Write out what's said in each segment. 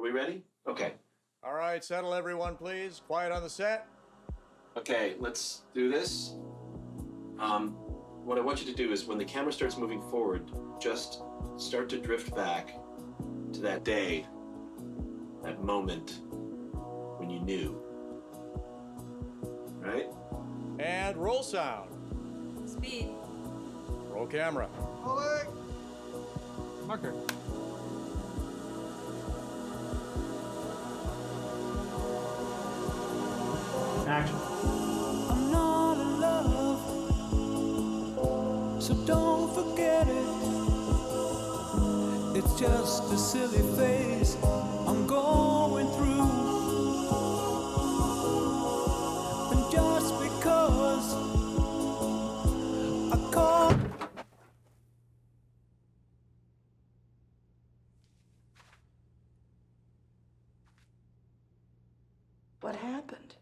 we ready? Okay. All right, settle everyone, please. Quiet on the set. Okay, let's do this. What I want you to do is when the camera starts moving forward, just start to drift back to that day, that moment when you knew. Right? And roll sound. Speed. Roll camera. Rolling. Marker. Action. I'm not in love, so don't forget it. It's just a silly phase I'm going through. And just because I call. What happened?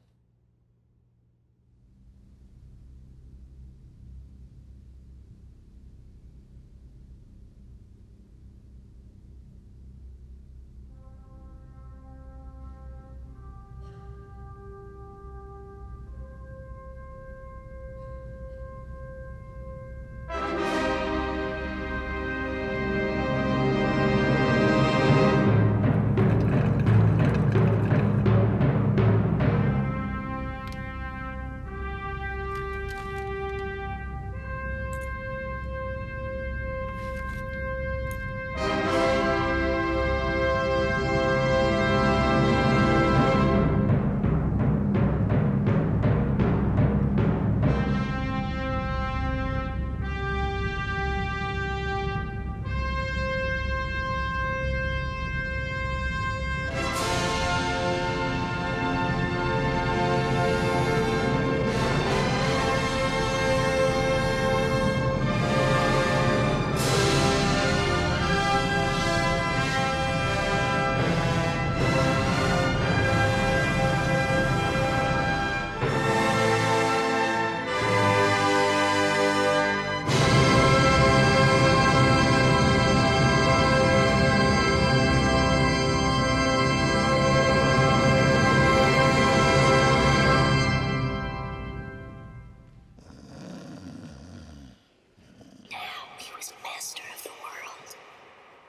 He was master of the world,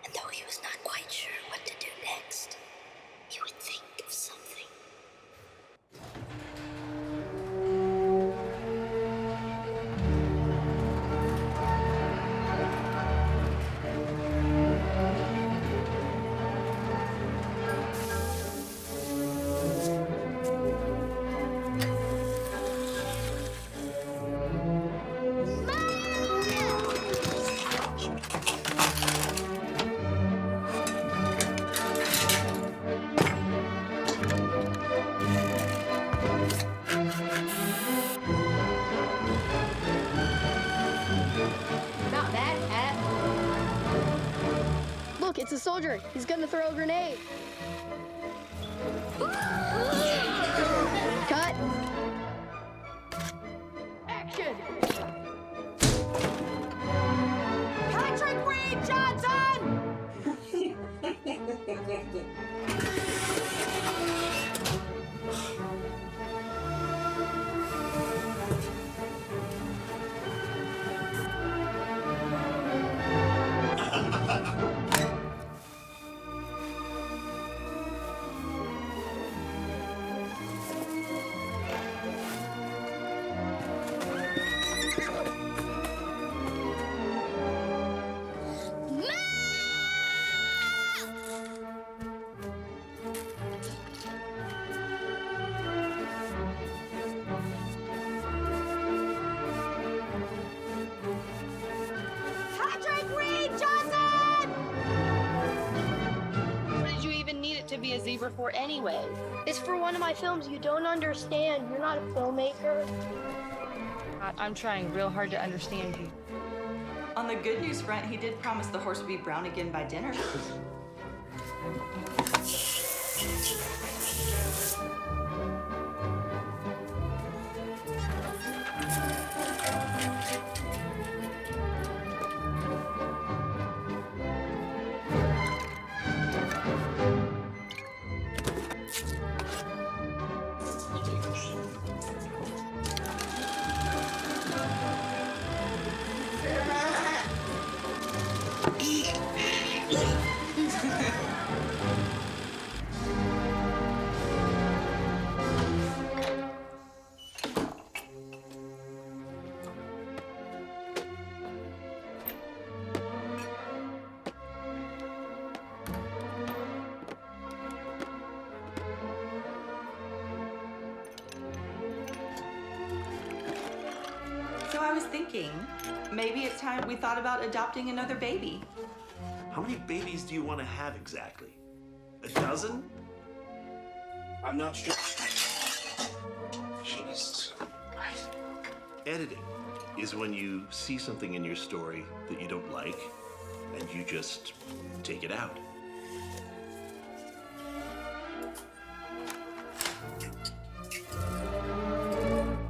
and though he was not quite sure what to do next, he would think of something. Not that cat. Look, it's a soldier. He's gonna throw a grenade. Cut. Action. Patrick Reed Johnson! Patrick Reed Johnson! What did you even need it to be a zebra for anyway? It's for one of my films. You don't understand. You're not a filmmaker. I'm trying real hard to understand you. On the good news front, he did promise the horse would be brown again by dinner. I was thinking, maybe it's time we thought about adopting another baby. How many babies do you want to have exactly? 1,000? I'm not sure. Jesus Christ. Editing is when you see something in your story that you don't like, and you just take it out.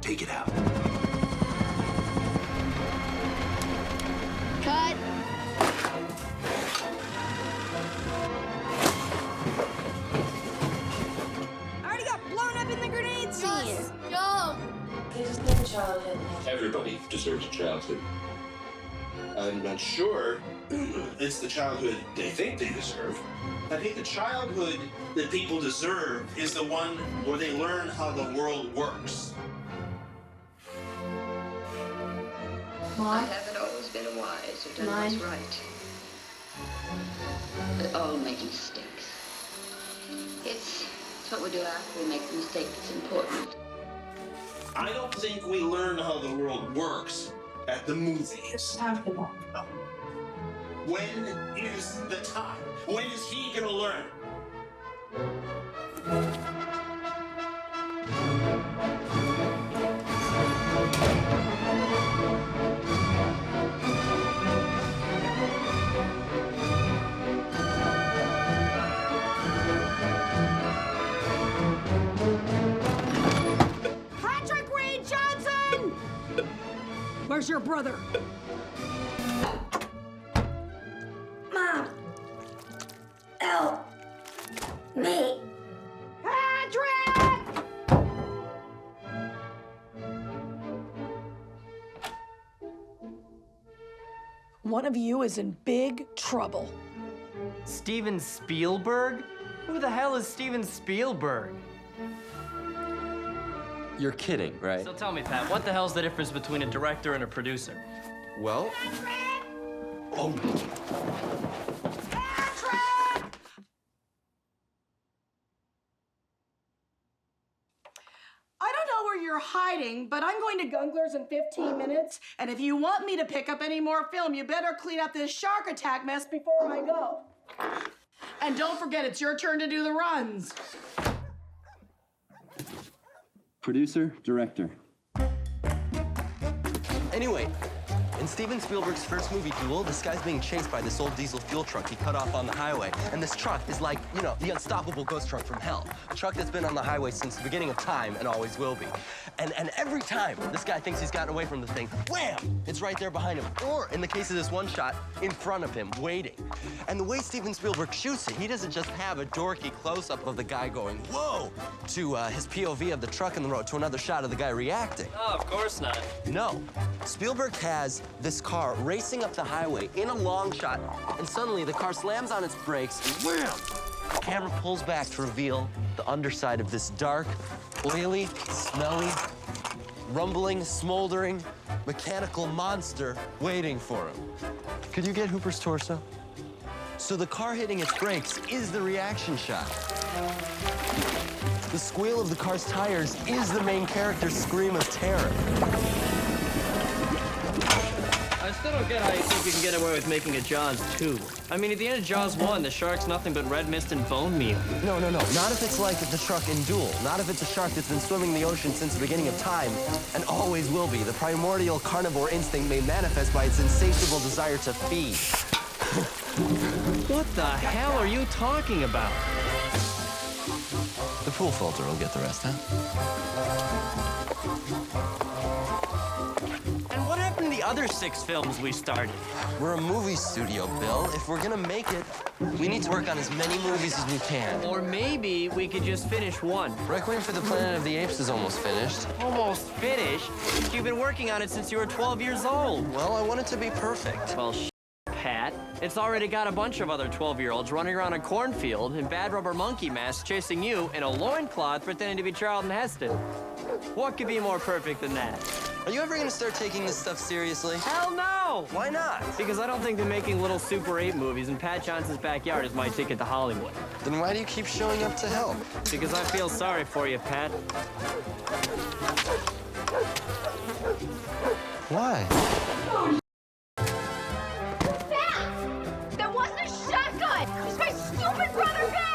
Take it out. Cut. I already got blown up in the grenade scene. Jump. They just need a childhood. Everybody deserves a childhood. I'm not sure it's the childhood they think they deserve. I think the childhood that people deserve is the one where they learn how the world works. I haven't always been wise or done what's right. But all make mistakes. It's what we do after we make the mistake that's important. I don't think we learn how the world works at the movies. When is the time? When is he gonna learn? Patrick Reed Johnson! Where's your brother? Mom! Help! Me! Patrick! One of you is in big trouble. Steven Spielberg? Who the hell is Steven Spielberg? You're kidding, right? So tell me, Pat, what the hell's the difference between a director and a producer? Well, I don't know where you're hiding, but I'm going to Gungler's in 15 minutes, and if you want me to pick up any more film, you better clean up this shark attack mess before I go. And don't forget, it's your turn to do the runs. producer, director. Anyway, in Steven Spielberg's first movie, Duel, this guy's being chased by this old diesel fuel truck he cut off on the highway. And this truck is like, you know, the unstoppable ghost truck from hell. A truck that's been on the highway since the beginning of time and always will be. And every time this guy thinks he's gotten away from the thing, wham! It's right there behind him. Or, in the case of this one shot, in front of him, waiting. And the way Steven Spielberg shoots it, he doesn't just have a dorky close-up of the guy going, whoa, to his POV of the truck in the road, to another shot of the guy reacting. Oh, of course not. No. Spielberg has this car racing up the highway in a long shot, and suddenly the car slams on its brakes, and wham! The camera pulls back to reveal the underside of this dark, oily, smelly, rumbling, smoldering, mechanical monster waiting for him. Could you get Hooper's torso? So the car hitting its brakes is the reaction shot. The squeal of the car's tires is the main character's scream of terror. I still don't get how you think you can get away with making a Jaws 2. I mean, at the end of Jaws 1, the shark's nothing but red mist and bone meal. No. Not if it's like the shark in Duel. Not if it's a shark that's been swimming the ocean since the beginning of time and always will be. The primordial carnivore instinct made manifest by its insatiable desire to feed. What the hell are you talking about? The pool filter will get the rest, huh? And what happened to the other 6 films we started? We're a movie studio, Bill. If we're gonna make it, we need to work on as many movies as we can. Or maybe we could just finish one. Requiem for the Planet of the Apes is almost finished. Almost finished? You've been working on it since you were 12 years old. Well, I want it to be perfect. Well, Pat. It's already got a bunch of other 12-year-olds running around a cornfield in bad rubber monkey masks chasing you in a loincloth pretending to be Charlton Heston. What could be more perfect than that? Are you ever gonna start taking this stuff seriously? Hell no! Why not? Because I don't think that making little Super 8 movies in Pat Johnson's backyard is my ticket to Hollywood. Then why do you keep showing up to help? Because I feel sorry for you, Pat. Why? Bat! That wasn't a shotgun! It's my stupid brother Bat!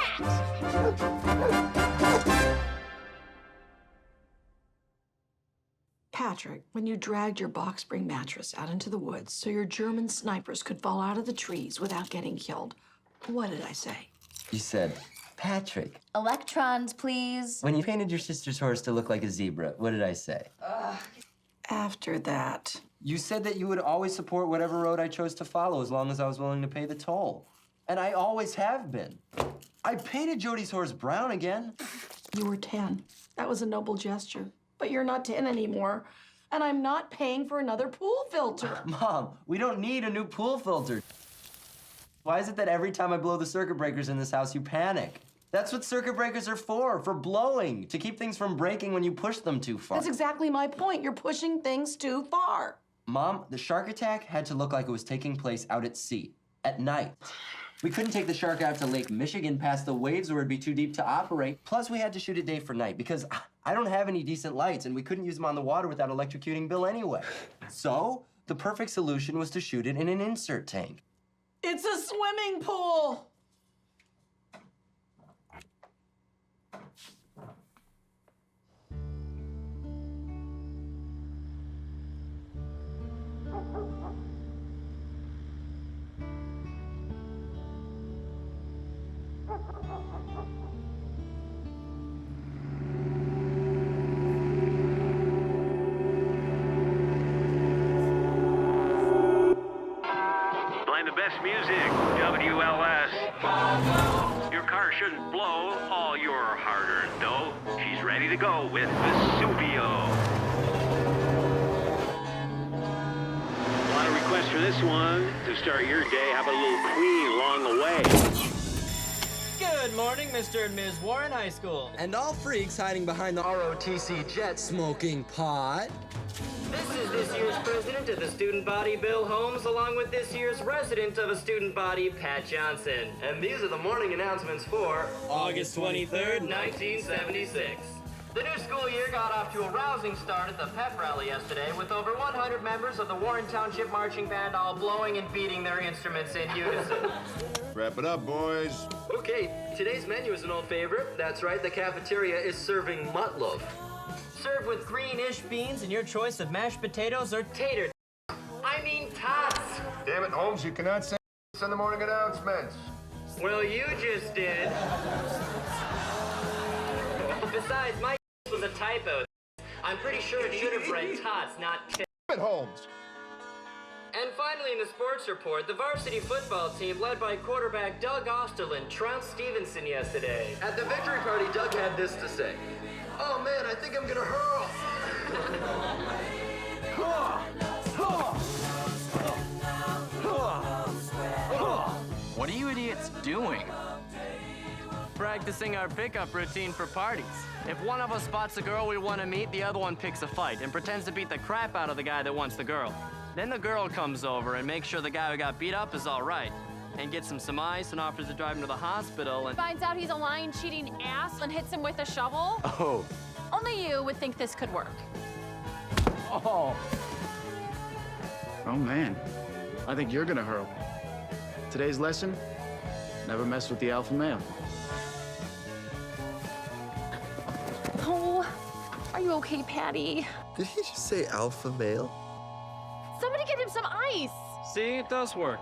Patrick, when you dragged your box spring mattress out into the woods so your German snipers could fall out of the trees without getting killed, what did I say? You said, Patrick. Electrons, please. When you painted your sister's horse to look like a zebra, what did I say? After that. You said that you would always support whatever road I chose to follow as long as I was willing to pay the toll. And I always have been. I painted Jody's horse brown again. You were 10. That was a noble gesture. But you're not 10 anymore. And I'm not paying for another pool filter. Mom, we don't need a new pool filter. Why is it that every time I blow the circuit breakers in this house, you panic? That's what circuit breakers are for blowing, to keep things from breaking when you push them too far. That's exactly my point. You're pushing things too far. Mom, the shark attack had to look like it was taking place out at sea, at night. We couldn't take the shark out to Lake Michigan past the waves or it'd be too deep to operate. Plus, we had to shoot it day for night because I don't have any decent lights and we couldn't use them on the water without electrocuting Bill anyway. So, the perfect solution was to shoot it in an insert tank. It's a swimming pool. Playing the best music, WLS. Your car shouldn't blow all your hard-earned dough. She's ready to go with Vesuvio. A lot of requests for this one. To start your day, have a little Queen along the way. Good morning, Mr. and Ms. Warren High School. And all freaks hiding behind the ROTC jet smoking pot. This is this year's president of the student body, Bill Holmes, along with this year's resident of a student body, Pat Johnson. And these are the morning announcements for August 23rd, 1976. The new school year got off to a rousing start at the pep rally yesterday with over 100 members of the Warren Township Marching Band all blowing and beating their instruments in unison. Wrap it up, boys. Okay, today's menu is an old favorite. That's right, the cafeteria is serving mutloaf. Served with greenish beans and your choice of mashed potatoes or tater. I mean tots. Damn it, Holmes, you cannot say in the morning announcements. Well, you just did. Besides, my was a typo. I'm pretty sure it should have read tots, not t. Damn it, Holmes. And finally, in the sports report, the varsity football team, led by quarterback Doug Osterland, trounced Stevenson yesterday. At the victory party, Doug had this to say. Oh man, I think I'm gonna hurl. What are you idiots doing? Practicing our pickup routine for parties. If one of us spots a girl we want to meet, the other one picks a fight and pretends to beat the crap out of the guy that wants the girl. Then the girl comes over and makes sure the guy who got beat up is all right, and gets him some ice and offers to drive him to the hospital and... Finds out he's a lying, cheating ass and hits him with a shovel. Oh. Only you would think this could work. Oh man, I think you're gonna hurl. Today's lesson, never mess with the alpha male. Oh, are you okay, Patty? Did he just say alpha male? Somebody get him some ice. See, it does work.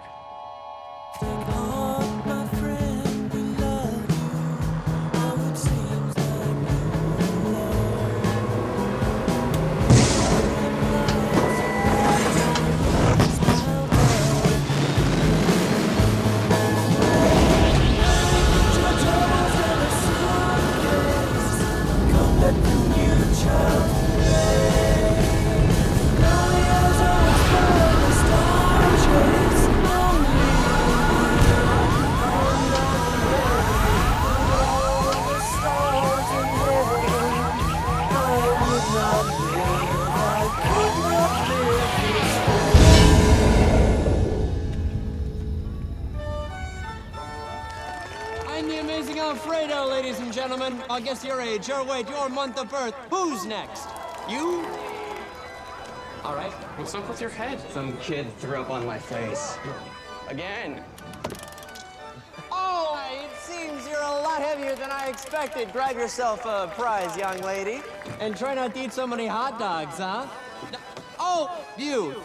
I'm the amazing Alfredo, ladies and gentlemen. I'll guess your age, your weight, your month of birth. Who's next? You? All right. What's up with your head? Some kid threw up on my face. Again. Oh, it seems you're a lot heavier than I expected. Grab yourself a prize, young lady. And try not to eat so many hot dogs, huh? Oh, you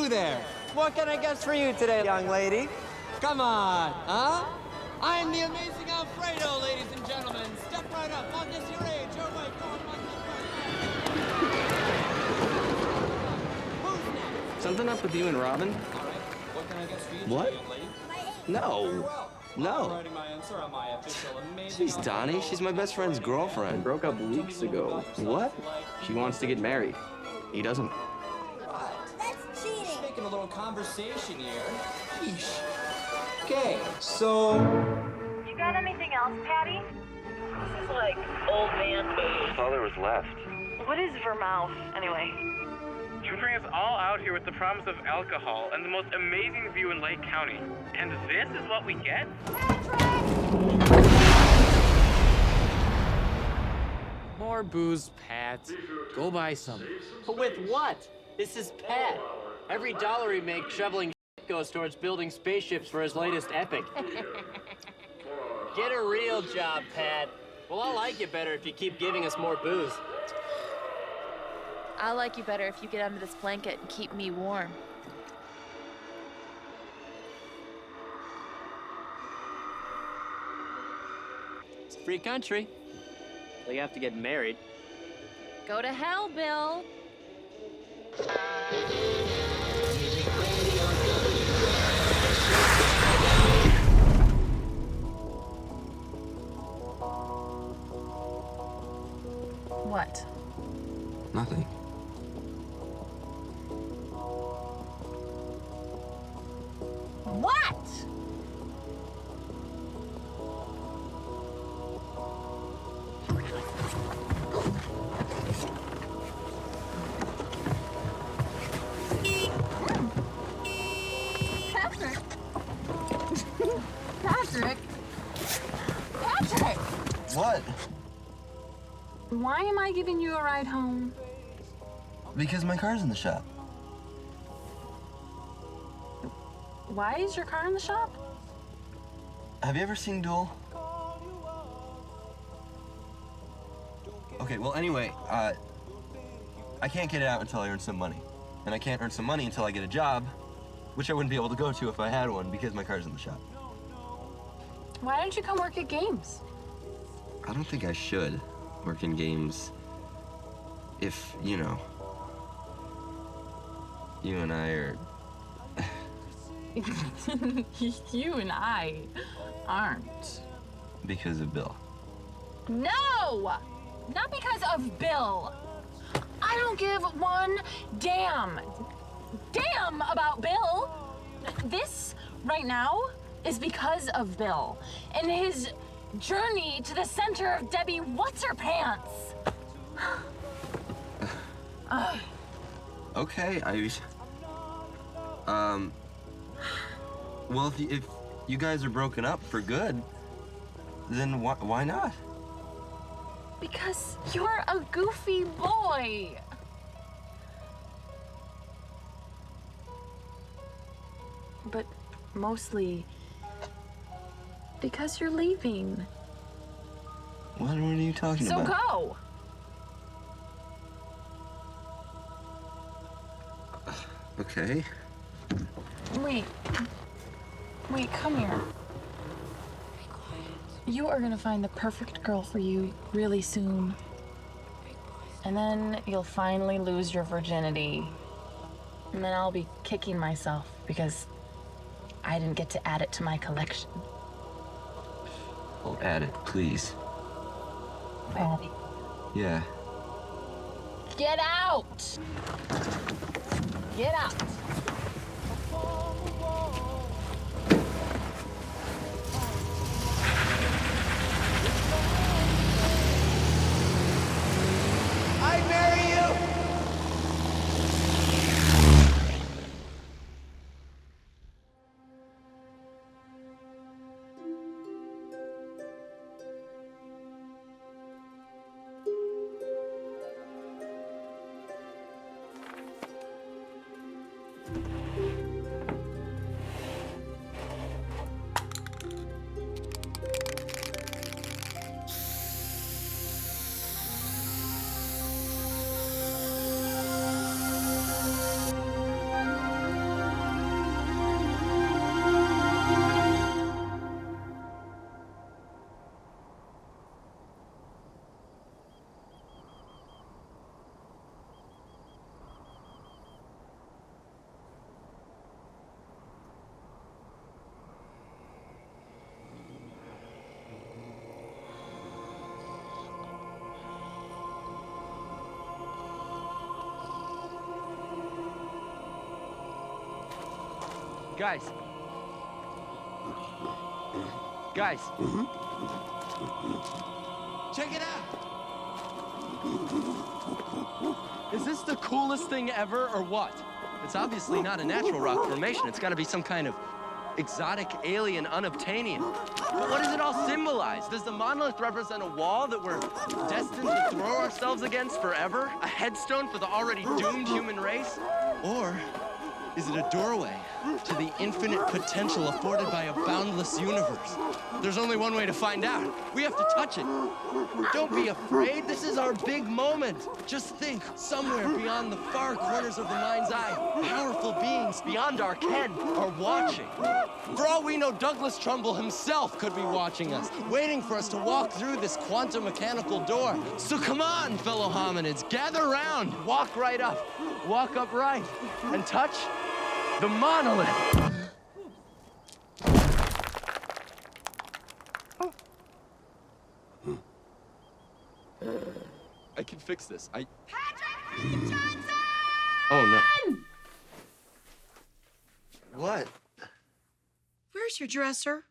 there. What can I guess for you today, young lady? Come on, huh? I'm the amazing Alfredo, ladies and gentlemen. Step right up. I'll guess your age. Your weight. Go on, Something up with you and Robin? What? No. No. She's Donnie. She's my best friend's girlfriend. Broke up weeks ago. What? She wants to get married. He doesn't. That's cheating. Just making a little conversation here. Yeesh. Okay, so... You got anything else, Patty? This is like old man food. That's all there was left. What is Vermouth, anyway? She bring us all out here with the promise of alcohol and the most amazing view in Lake County. And this is what we get? More booze, Pat. Go buy some. With what? This is Pat. Every dollar he makes shoveling goes towards building spaceships for his latest epic. Get a real job, Pat. Well, I'll like you better if you keep giving us more booze. I'll like you better if you get under this blanket and keep me warm. It's a free country. So you have to get married. Go to hell, Bill. What? Nothing. What? Patrick. Patrick. Patrick. What? Why am I giving you a ride home? Because my car's in the shop. Why is your car in the shop? Have you ever seen Duel? Okay, well, anyway, I can't get it out until I earn some money. And I can't earn some money until I get a job, which I wouldn't be able to go to if I had one because my car's in the shop. Why don't you come work at Games? I don't think I should work in games if, you know, you and I are... You and I aren't. because of Bill. No! Not because of Bill. I don't give one damn about Bill. This right now is because of Bill and his journey to the center of Debbie What's-Her-Pants. Okay, well, if you guys are broken up for good, then why not? Because you're a goofy boy. But mostly because you're leaving. What are you talking So about? go. Okay. Wait, come here. You are gonna find the perfect girl for you really soon. And then you'll finally lose your virginity. And then I'll be kicking myself because I didn't get to add it to my collection. Well, add it, please. Patty. Yeah. Get out! Get out! I'd marry you! Guys. Guys. Check it out. Is this the coolest thing ever, or what? It's obviously not a natural rock formation. It's gotta be some kind of exotic alien unobtainium. But what does it all symbolize? Does the monolith represent a wall that we're destined to throw ourselves against forever? A headstone for the already doomed human race? Or is it a doorway to the infinite potential afforded by a boundless universe? There's only one way to find out. We have to touch it. Don't be afraid. This is our big moment. Just think, somewhere beyond the far corners of the mind's eye, powerful beings beyond our ken are watching. For all we know, Douglas Trumbull himself could be watching us, waiting for us to walk through this quantum mechanical door. So come on, fellow hominids, gather round, walk right up, walk upright, and touch the monolith. I can fix this. Patrick Johnson! Oh, no. What? Where's your dresser?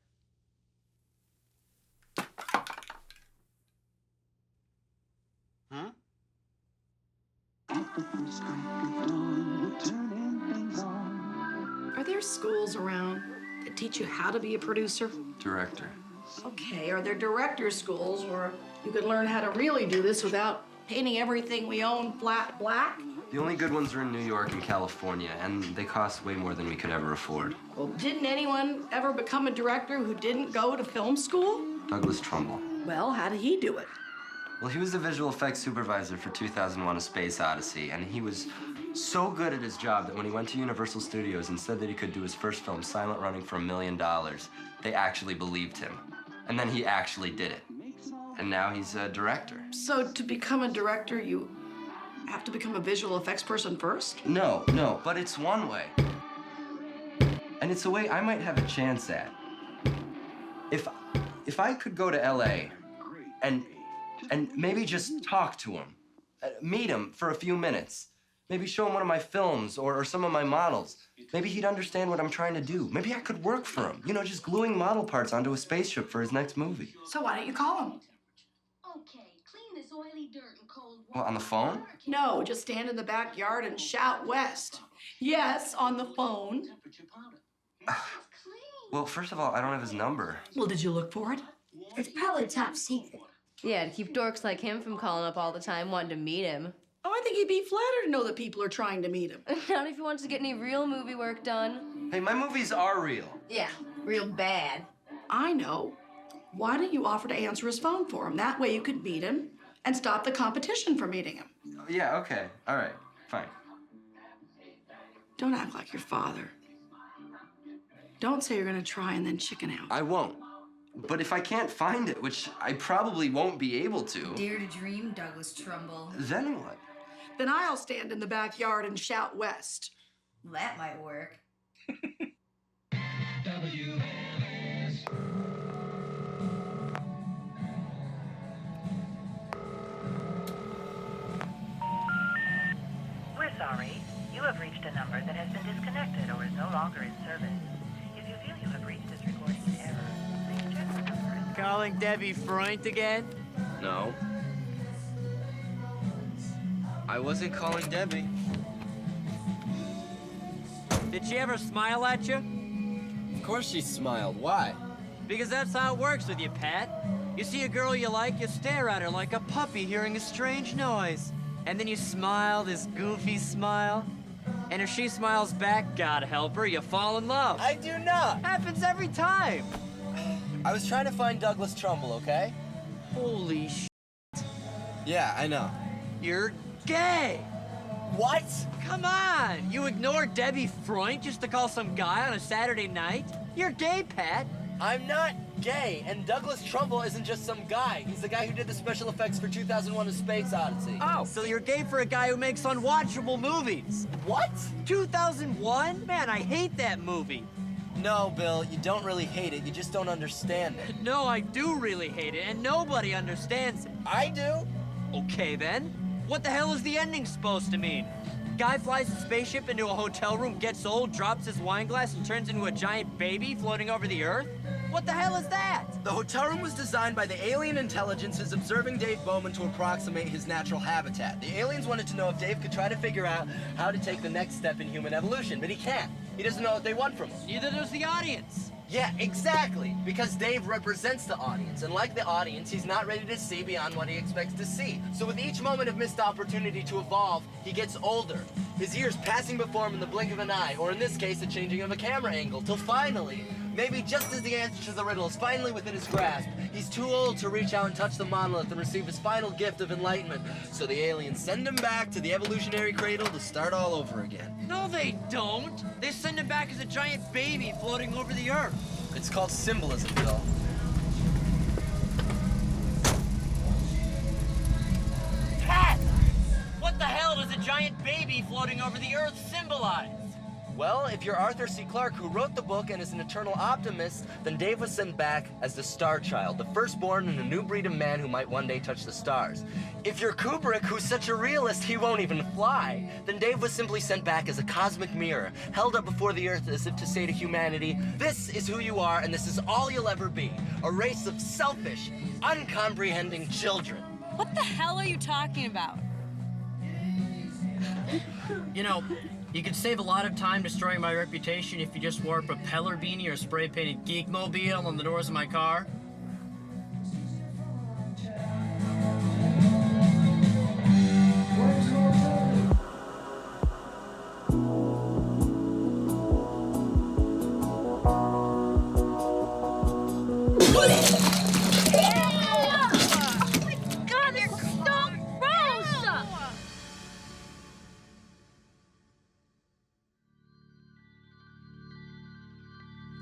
Huh? Are there schools around that teach you how to be a producer? Director. Okay, are there director schools where you could learn how to really do this without painting everything we own flat black? The only good ones are in New York and California, and they cost way more than we could ever afford. Well, didn't anyone ever become a director who didn't go to film school? Douglas Trumbull. Well, how did he do it? Well, he was the visual effects supervisor for 2001: A Space Odyssey, and he was so good at his job that when he went to Universal Studios and said that he could do his first film, Silent Running, for $1 million, they actually believed him. And then he actually did it. And now he's a director. So to become a director, you have to become a visual effects person first? No, but it's one way. And it's a way I might have a chance at. If I could go to LA and maybe just talk to him, meet him for a few minutes, maybe show him one of my films or some of my models, maybe he'd understand what I'm trying to do. Maybe I could work for him, just gluing model parts onto a spaceship for his next movie. So why don't you call him? Okay, clean this oily dirt and cold Well, on the phone? No, just stand in the backyard and shout west. Yes, on the phone. Well, first of all, I don't have his number. Well, did you look for it? It's probably top secret. Yeah, to keep dorks like him from calling up all the time wanting to meet him. Oh, I think he'd be flattered to know that people are trying to meet him. Not if he wants to get any real movie work done. Hey, my movies are real. Yeah, real bad. I know. Why don't you offer to answer his phone for him? That way you could meet him and stop the competition from meeting him. Yeah, okay. All right, fine. Don't act like your father. Don't say you're gonna try and then chicken out. I won't. But if I can't find it, which I probably won't be able to... Dare to dream, Douglas Trumbull. Then what? Then I'll stand in the backyard and shout west. That might work. We're sorry. You have reached a number that has been disconnected or is no longer in service. If you feel you have reached this recording in error, please check the number. Calling Debbie Freund again? No. I wasn't calling Debbie. Did she ever smile at you? Of course she smiled. Why? Because that's how it works with you, Pat. You see a girl you like, you stare at her like a puppy hearing a strange noise. And then you smile this goofy smile. And if she smiles back, God help her, you fall in love. I do not. Happens every time. I was trying to find Douglas Trumbull, okay? Holy sh**. Yeah, I know. You're gay. What? Come on. You ignored Debbie Freund just to call some guy on a Saturday night? You're gay, Pat. I'm not gay, and Douglas Trumbull isn't just some guy. He's the guy who did the special effects for 2001: A Space Odyssey. Oh, so you're gay for a guy who makes unwatchable movies. What? 2001? Man, I hate that movie. No, Bill, you don't really hate it. You just don't understand it. No, I do really hate it, and nobody understands it. I do. Okay, then. What the hell is the ending supposed to mean? Guy flies his spaceship into a hotel room, gets old, drops his wine glass, and turns into a giant baby floating over the Earth? What the hell is that? The hotel room was designed by the alien intelligences observing Dave Bowman to approximate his natural habitat. The aliens wanted to know if Dave could try to figure out how to take the next step in human evolution, but he can't. He doesn't know what they want from him. Neither does the audience. Yeah, exactly. Because Dave represents the audience, and like the audience, he's not ready to see beyond what he expects to see. So with each moment of missed opportunity to evolve, he gets older. His years passing before him in the blink of an eye, or in this case, the changing of a camera angle, till finally, maybe just as the answer to the riddle is finally within his grasp, he's too old to reach out and touch the monolith and receive his final gift of enlightenment. So the aliens send him back to the evolutionary cradle to start all over again. No, they don't. They send him back as a giant baby floating over the Earth. It's called symbolism, Bill. Pat! What the hell does a giant baby floating over the Earth symbolize? Well, if you're Arthur C. Clarke, who wrote the book and is an eternal optimist, then Dave was sent back as the Star Child, the firstborn in a new breed of man who might one day touch the stars. If you're Kubrick, who's such a realist he won't even fly, then Dave was simply sent back as a cosmic mirror, held up before the Earth as if to say to humanity, this is who you are and this is all you'll ever be, a race of selfish, uncomprehending children. What the hell are you talking about? You know, you could save a lot of time destroying my reputation if you just wore a propeller beanie or spray-painted Geekmobile on the doors of my car. God, they're so gross!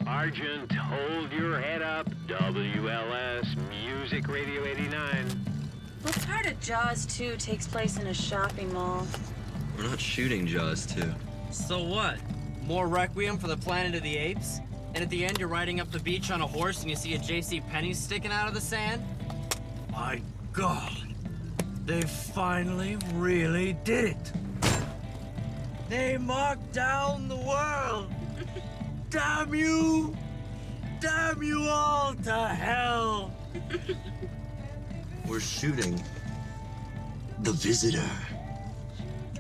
Argent, hold your head up. WLS Music Radio 89. What part of Jaws 2 takes place in a shopping mall? We're not shooting Jaws 2. So what? More Requiem for the Planet of the Apes? And at the end, you're riding up the beach on a horse and you see a J.C. Penney sticking out of the sand? My God, they finally really did it. They marked down the world. Damn you! Damn you all to hell! We're shooting The Visitor.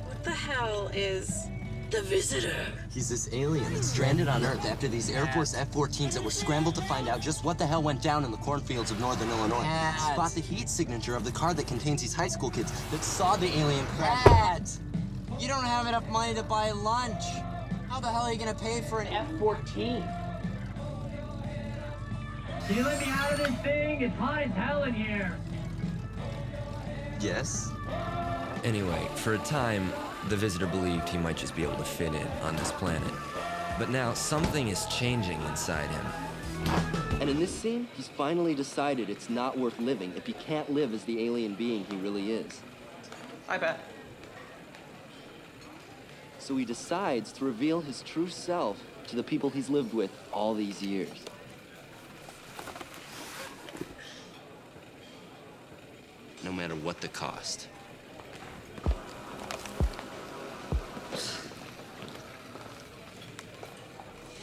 What the hell is the Visitor? He's this alien that's stranded on Earth after these Air Force F-14s that were scrambled to find out just what the hell went down in the cornfields of northern Illinois. Spot the heat signature of the car that contains these high school kids that saw the alien crash. Dad! You don't have enough money to buy lunch. How the hell are you gonna pay for an F-14? Can you let me out of this thing? It's hot as hell in here. Yes? Anyway, for a time, the Visitor believed he might just be able to fit in on this planet. But now, something is changing inside him. And in this scene, he's finally decided it's not worth living if he can't live as the alien being he really is. Hi, Pat. So he decides to reveal his true self to the people he's lived with all these years. No matter what the cost.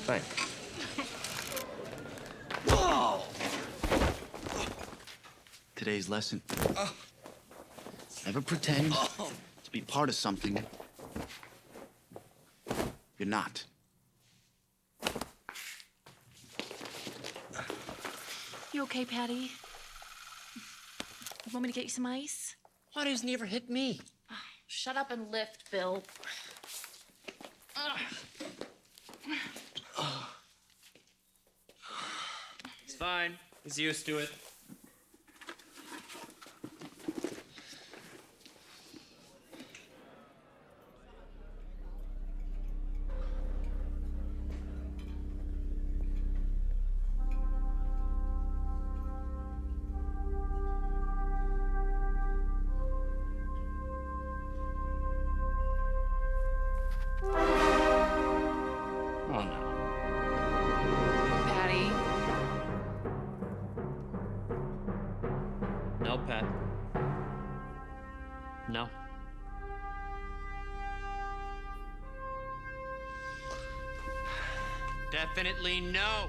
Fine. Today's lesson. Never pretend to be part of something you're not. You okay, Patty? You want me to get you some ice? Why doesn't he ever hit me? Shut up and lift, Bill. It's fine. He's used to it. Oh, no. Patty. No, Pat. No. Definitely no.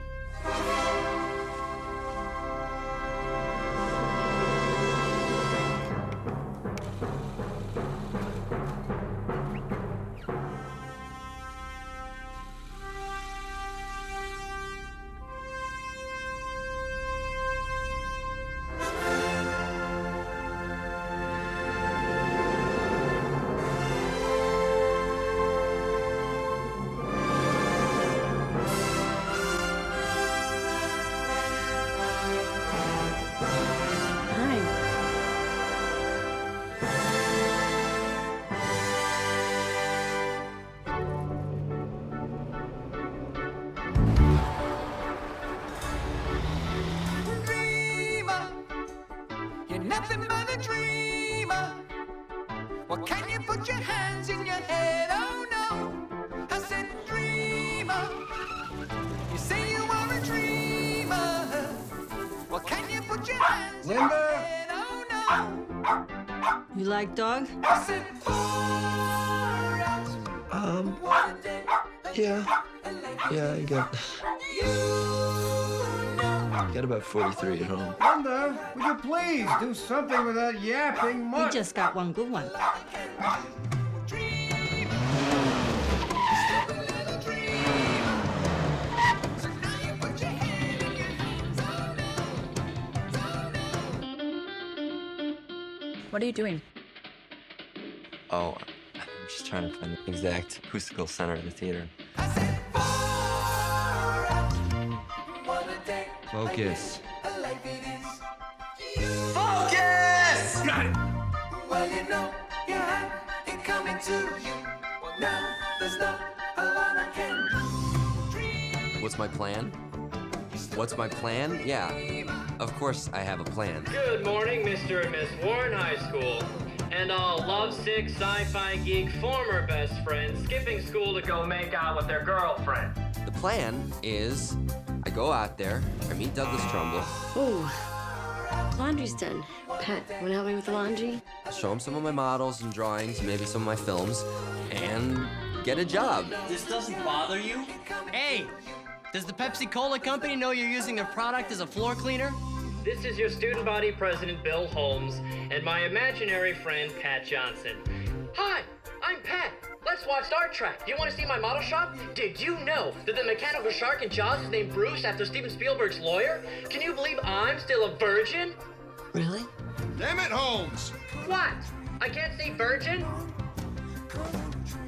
Dreamer, you're nothing but a dreamer. Well, can you put your hands in your head? Oh no, I said dreamer. You say you are a dreamer. Well, can you put your hands in your head? Oh no. You like dog? I said Yeah, I got about 43 at home. Linda, would you please do something with that yapping We mutt? just got one good one. What are you doing? Oh, I'm just trying to find the exact acoustical center of the theater. Focus. Focus! Got it! Well, you know, you have it coming to you. Well, now there's not a lot I can do. What's my plan? What's my plan? Yeah, of course I have a plan. Good morning, Mr. and Miss Warren High School. And all lovesick sci-fi geek former best friends skipping school to go make out with their girlfriend. The plan is I go out there, I meet Douglas Trumbull, Ooh, laundry's done. Pat, wanna help me with the laundry? show him some of my models and drawings, maybe some of my films, and get a job. This doesn't bother you? Hey, does the Pepsi-Cola company know you're using their product as a floor cleaner? This is your student body president, Bill Holmes, and my imaginary friend, Pat Johnson. Hi, I'm Pat. Let's watch Star Trek. Do you want to see my model shop? Did you know that the mechanical shark in Jaws is named Bruce after Steven Spielberg's lawyer? Can you believe I'm still a virgin? Really? Damn it, Holmes! What? I can't say virgin?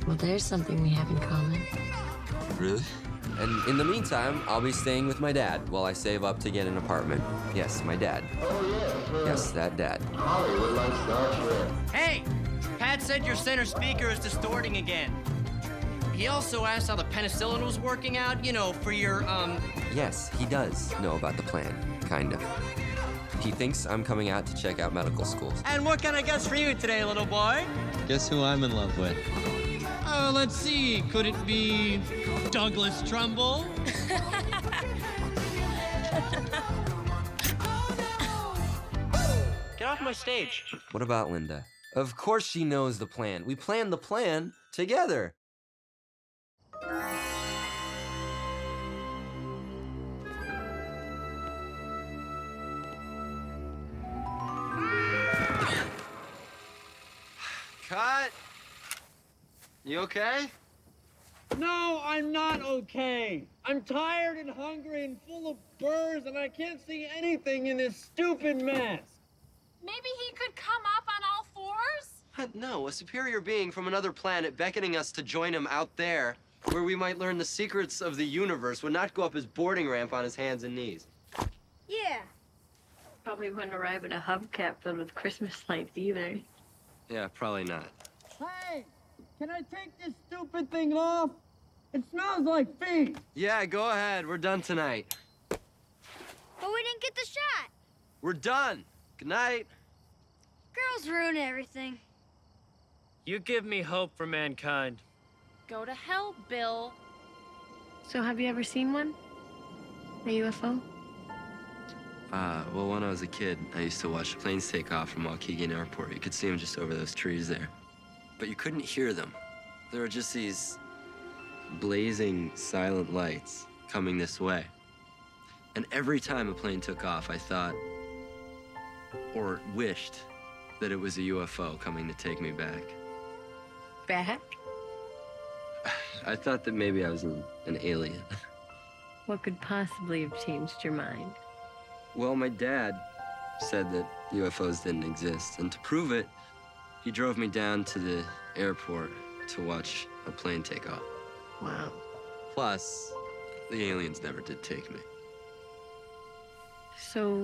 Well, there's something we have in common. Really? And in the meantime, I'll be staying with my dad while I save up to get an apartment. Yes, my dad. Yes, that dad. Hollywood likes Star Trek. Hey! Pat said your center speaker is distorting again. He also asked how the penicillin was working out, you know, for your, Yes, he does know about the plan, kind of. He thinks I'm coming out to check out medical schools. And what can I guess for you today, little boy? Guess who I'm in love with? Let's see. Could it be Douglas Trumbull? Get off my stage. What about Linda? Of course she knows the plan. We planned the plan together. Cut! You okay? No, I'm not okay. I'm tired and hungry and full of burrs, and I can't see anything in this stupid mess. Maybe he could come up on all fours? No, a superior being from another planet beckoning us to join him out there, where we might learn the secrets of the universe, would not go up his boarding ramp on his hands and knees. Yeah. Probably wouldn't arrive in a hubcap filled with Christmas lights either. Yeah, probably not. Hey, can I take this stupid thing off? It smells like feet. Yeah, go ahead. We're done tonight. But we didn't get the shot. We're done. Good night. Girls ruin everything. You give me hope for mankind. Go to hell, Bill. So have you ever seen one? A UFO? Well, when I was a kid, I used to watch planes take off from Waukegan Airport. You could see them just over those trees there. But you couldn't hear them. There were just these blazing, silent lights. coming this way. And every time a plane took off, I thought, or wished, that it was a UFO coming to take me back. Back? I thought that maybe I was an alien. What could possibly have changed your mind? Well, my dad said that UFOs didn't exist, and to prove it, he drove me down to the airport to watch a plane take off. Wow. Plus, the aliens never did take me. So,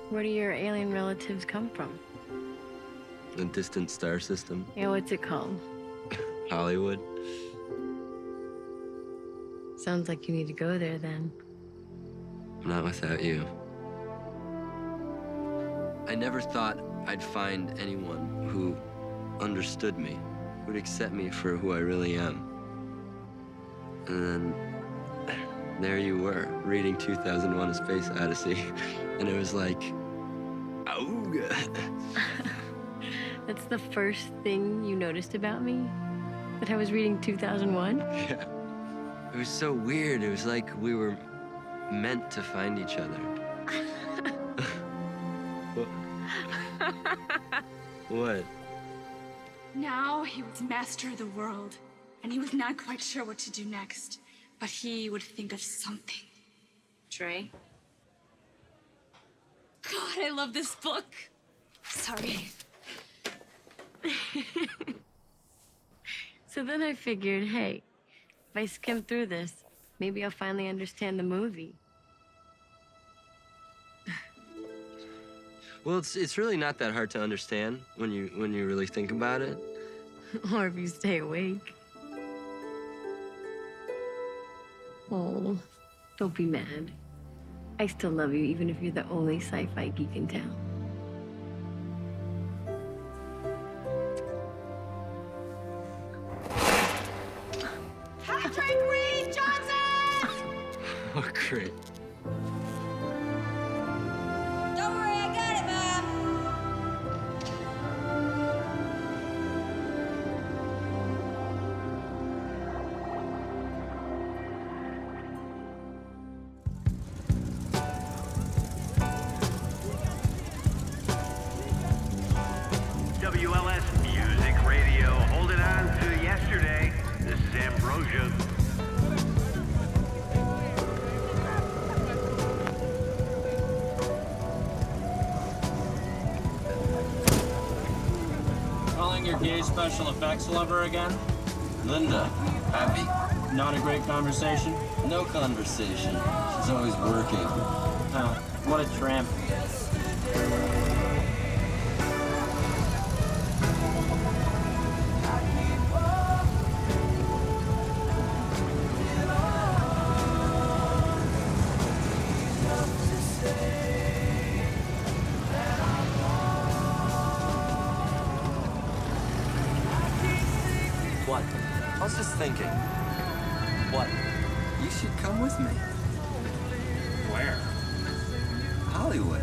where do your alien relatives come from? A distant star system, Yeah, what's it called? Hollywood. Sounds like you need to go there then. Not without you. I never thought I'd find anyone who understood me, who'd accept me for who I really am. And then there you were, reading 2001: A Space Odyssey, and it was like, auga. That's the first thing you noticed about me? That I was reading 2001? Yeah. It was so weird. It was like we were meant to find each other. What? Now he was master of the world, and he was not quite sure what to do next, but he would think of something. Trey? God, I love this book. Sorry. So then I figured, hey, if I skim through this, maybe I'll finally understand the movie. Well, it's really not that hard to understand when you really think about it. Or if you stay awake. Oh, don't be mad. I still love you, even if you're the only sci-fi geek in town. Patrick Reed Johnson! Oh, great. Don't worry, I got it, Mom. WLS Music Radio, holding on to yesterday. This is Ambrosia. Calling your gay special effects lover again? Linda, happy? Not a great conversation? No conversation. She's always working. Oh, what a tramp. What? I was just thinking. What? You should come with me. Where? Hollywood.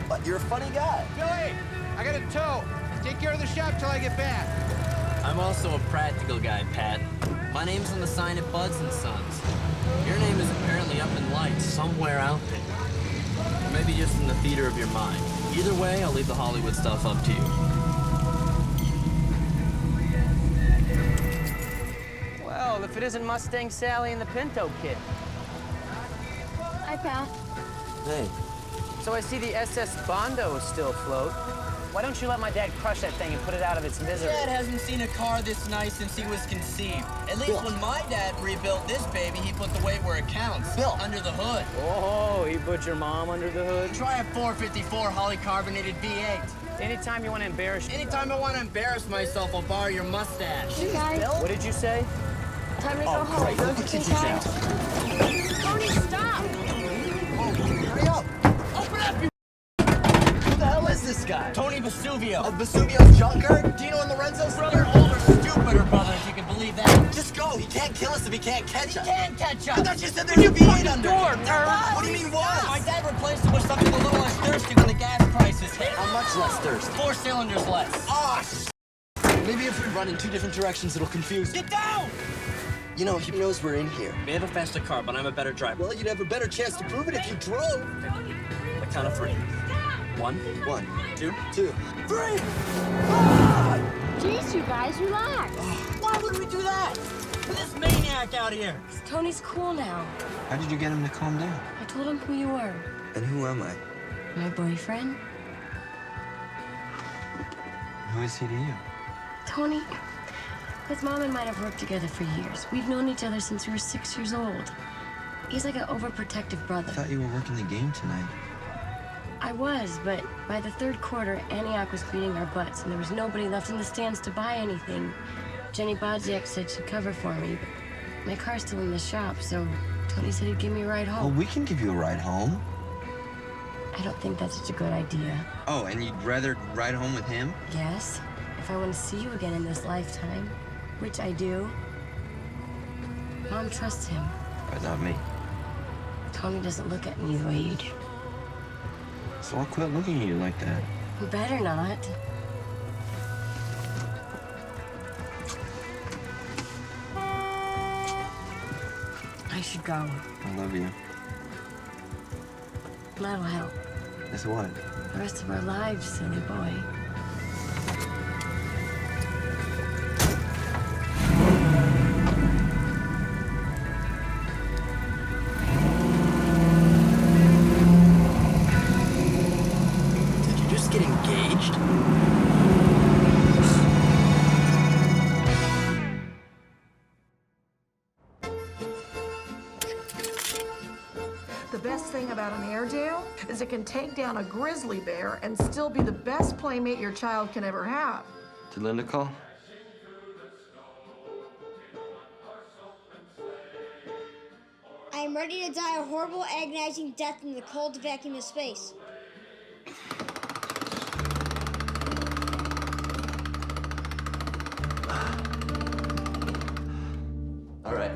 What? You're a funny guy. Billy, I got a tow. Take care of the shop till I get back. I'm also a practical guy, Pat. My name's on the sign at Buds & Sons. Your name is apparently up in lights somewhere out there. Or maybe just in the theater of your mind. Either way, I'll leave the Hollywood stuff up to you. Well, if it isn't Mustang Sally and the Pinto Kid. Hi, pal. Hey. So I see the SS Bondo is still afloat. Why don't you let my dad crush that thing and put it out of its misery? Dad hasn't seen a car this nice since he was conceived. At least when my dad rebuilt this baby, he put the weight where it counts. Bill. Under the hood. Oh, he put your mom under the hood? Try a 454 Holly carbonated V8. Anytime you want to embarrass Anytime I want to embarrass myself, I'll borrow your mustache. You guys. What did you say? Time to go home. Don't you think time? Tony, stop! Hurry up! Open up, you... Who the hell is this guy? Tony Vesuvio. Of Vesuvio's junkyard? Dino and Lorenzo's brother, older, stupider brother, if you can believe that. Just go. He can't kill us if he can't catch us. He can catch us. I thought you said there's a V8 under. Door, What do you mean what? My dad replaced it with something a little less thirsty when the gas prices hit. How much less thirsty? 4 cylinders less. Oh, maybe if we run in 2 different directions, it'll confuse you. Get down! You know, he knows we're in here. May have a faster car, but I'm a better driver. Well, you'd have a better chance to prove it if you drove. The count of 3. 1, 1, 2, 2, 3! Jeez, you guys, relax. Why would we do that? With this maniac out here. Tony's cool now. How did you get him to calm down? I told him who you were. And who am I? My boyfriend? Who is he to you? Tony, his mom and mine have worked together for years. We've known each other since we were 6 years old. He's like an overprotective brother. I thought you were working the game tonight. I was, but by the third quarter, Antioch was beating our butts, and there was nobody left in the stands to buy anything. Jenny Bodziak said she'd cover for me, but my car's still in the shop, so Tony said he'd give me a ride home. Well, we can give you a ride home. I don't think that's such a good idea. Oh, and you'd rather ride home with him? Yes, if I want to see you again in this lifetime, which I do. Mom trusts him. But not me. Tony doesn't look at me the way you do. So I'll quit looking at you like that. You better not. I should go. I love you. That'll help. As what? The rest of our lives, silly boy. Did you just get engaged? The best thing about an Airedale is it can take down a grizzly bear and still be the best playmate your child can ever have. Did Linda call? I am ready to die a horrible, agonizing death in the cold vacuum of space. All right.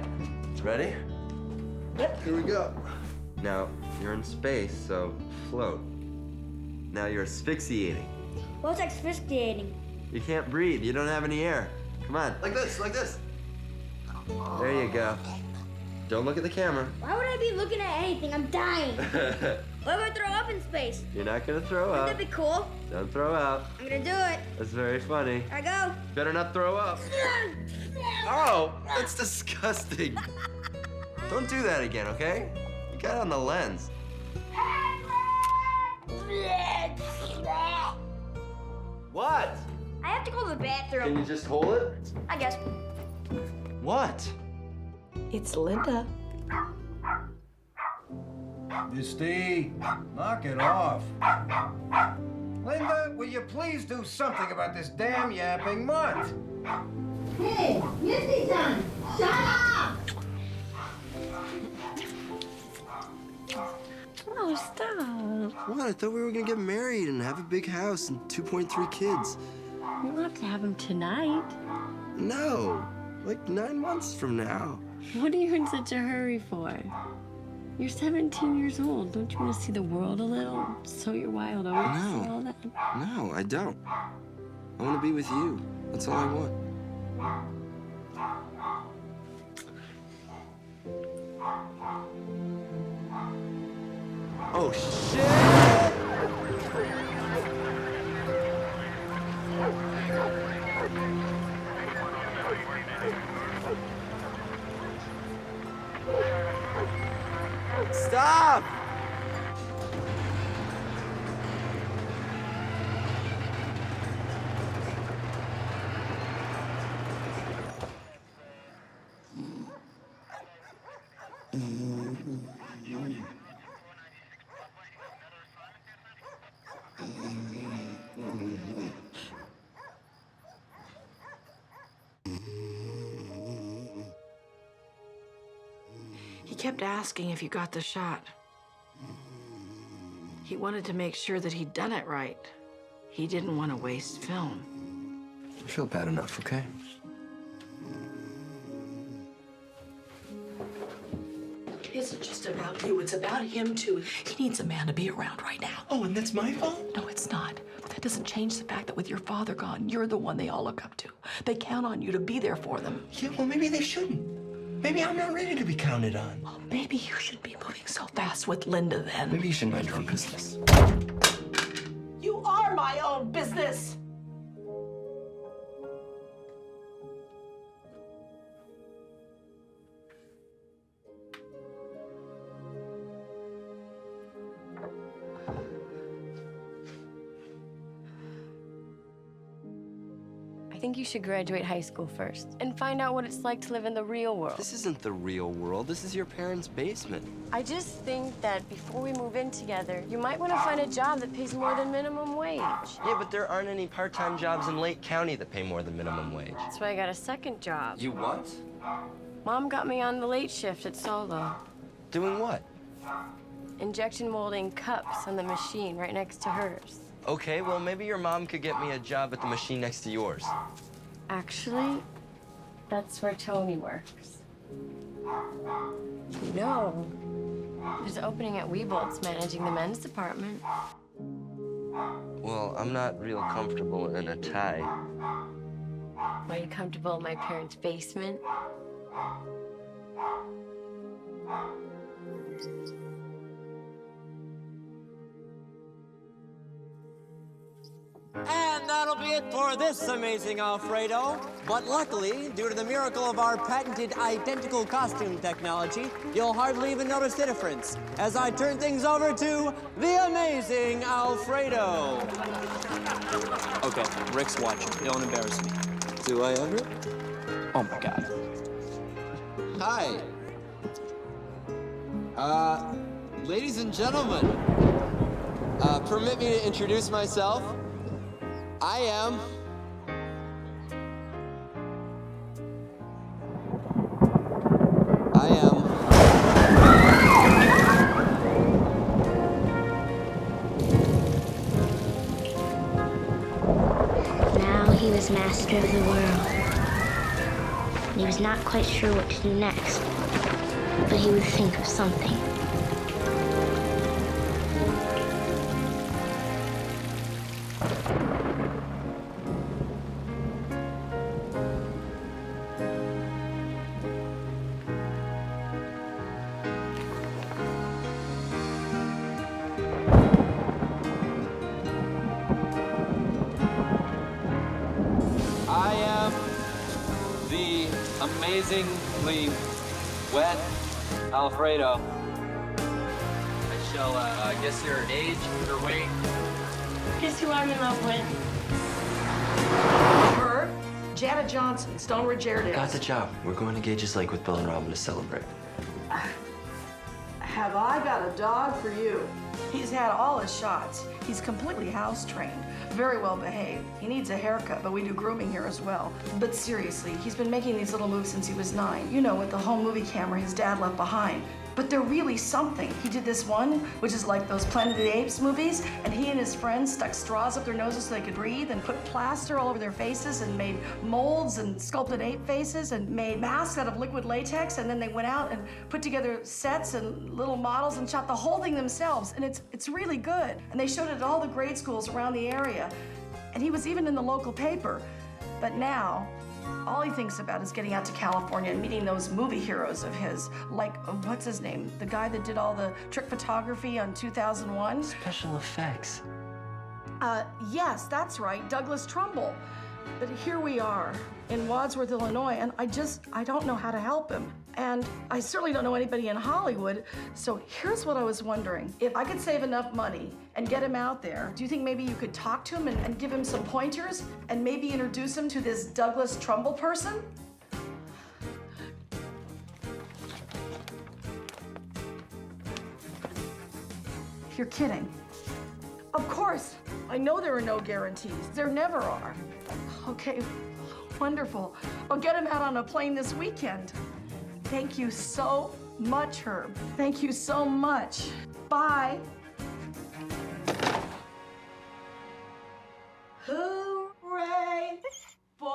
Ready? Yep, here we go. Now, you're in space, so float. Now you're asphyxiating. What's asphyxiating? You can't breathe. You don't have any air. Come on. Like this, like this. There you go. Don't look at the camera. Why would I be looking at anything? I'm dying. What if I throw up in space? You're not gonna throw Wouldn't up. that be cool? Don't throw up. I'm gonna do it. That's very funny. I go. Better not throw up. Oh, that's disgusting. Don't do that again, okay? You got it on the lens. What? I have to go to the bathroom. Can you just hold it? I guess. What? It's Linda. Misty, knock it off. Linda, will you please do something about this damn yapping mutt? Hey, Misty time! Shut up! Oh, stop. What? I thought we were gonna get married and have a big house and 2.3 kids. You don't have to have him tonight. No, like 9 months from now. What are you in such a hurry for? You're 17 years old. Don't you want to see the world a little? Sow your wild oats and all that? No, I don't. I want to be with you. That's all I want. Oh, shit! Stop! He kept asking if you got the shot. He wanted to make sure that he'd done it right. He didn't want to waste film. I feel bad enough, okay? It isn't just about you, it's about him too. He needs a man to be around right now. Oh, and that's my fault? No, it's not. But that doesn't change the fact that with your father gone, you're the one they all look up to. They count on you to be there for them. Yeah, well, maybe they shouldn't. Maybe I'm not ready to be counted on. Oh, maybe you should be moving so fast with Linda then. Maybe you should mind your own business. You are my own business. I think you should graduate high school first and find out what it's like to live in the real world. This isn't the real world. This is your parents' basement. I just think that before we move in together, you might want to find a job that pays more than minimum wage. Yeah, but there aren't any part-time jobs in Lake County that pay more than minimum wage. That's why I got a second job. You what? Mom got me on the late shift at Solo. Doing what? Injection molding cups on the machine right next to hers. Okay, well, maybe your mom could get me a job at the machine next to yours. Actually, that's where Tony works. No. There's an opening at Weebolt's managing the men's department. Well, I'm not real comfortable in a tie. Are you comfortable in my parents' basement? And that'll be it for this amazing Alfredo. But luckily, due to the miracle of our patented identical costume technology, you'll hardly even notice the difference as I turn things over to the amazing Alfredo. Okay, Rick's watching. Don't embarrass me. Do I ever? Oh my God. Hi. Ladies and gentlemen, permit me to introduce myself. I am Now he was master of the world. And he was not quite sure what to do next, but he would think of something. I am the amazingly wet Alfredo. I shall guess your age, your weight. Guess who I'm in love with? Her, Janet Johnson, Stonebridge Airedale. Got the job. We're going to Gage's Lake with Bill and Robin to celebrate. Have I got a dog for you? He's had all his shots. He's completely house trained, very well behaved. He needs a haircut, but we do grooming here as well. But seriously, he's been making these little moves since he was 9. You know, with the home movie camera his dad left behind. But they're really something. He did this one, which is like those Planet of the Apes movies, and he and his friends stuck straws up their noses so they could breathe and put plaster all over their faces and made molds and sculpted ape faces and made masks out of liquid latex, and then they went out and put together sets and little models and shot the whole thing themselves, and it's really good. And they showed it at all the grade schools around the area, and he was even in the local paper. But now, all he thinks about is getting out to California and meeting those movie heroes of his, like, what's his name? The guy that did all the trick photography on 2001? Special effects. Yes, that's right, Douglas Trumbull. But here we are in Wadsworth, Illinois, and I don't know how to help him. And I certainly don't know anybody in Hollywood, so here's what I was wondering. If I could save enough money and get him out there, do you think maybe you could talk to him and give him some pointers and maybe introduce him to this Douglas Trumbull person? You're kidding. Of course, I know there are no guarantees. There never are. Okay, wonderful. I'll get him out on a plane this weekend. Thank you so much, Herb. Thank you so much. Bye. Hooray for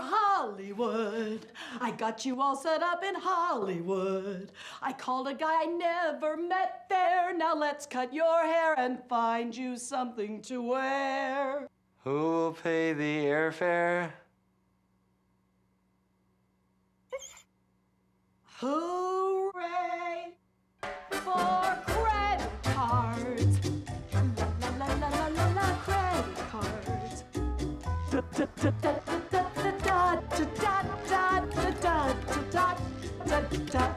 Hollywood. I got you all set up in Hollywood. I called a guy I never met there. Now let's cut your hair and find you something to wear. Who will pay the airfare? Hooray for credit cards. La la la la la la credit cards. Da da da da da da da da da da da da da da da.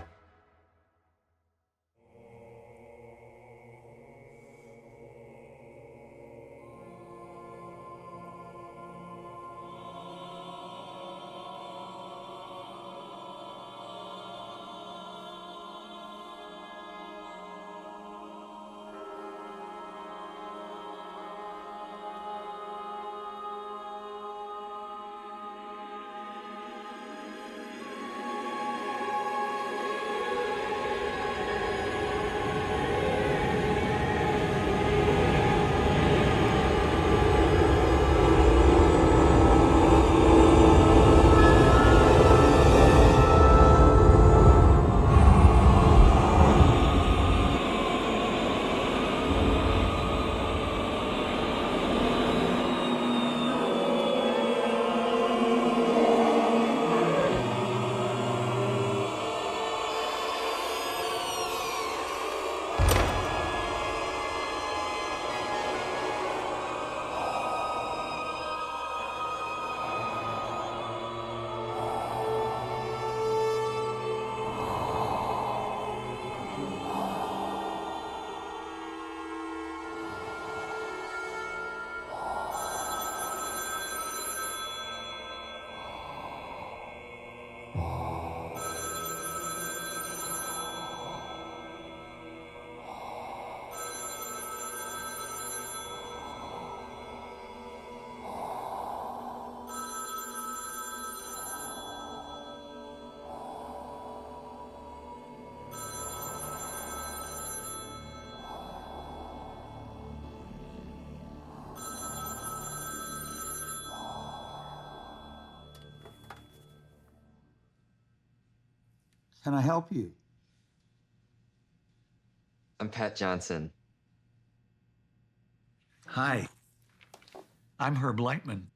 Can I help you? I'm Pat Johnson. Hi. I'm Herb Lightman.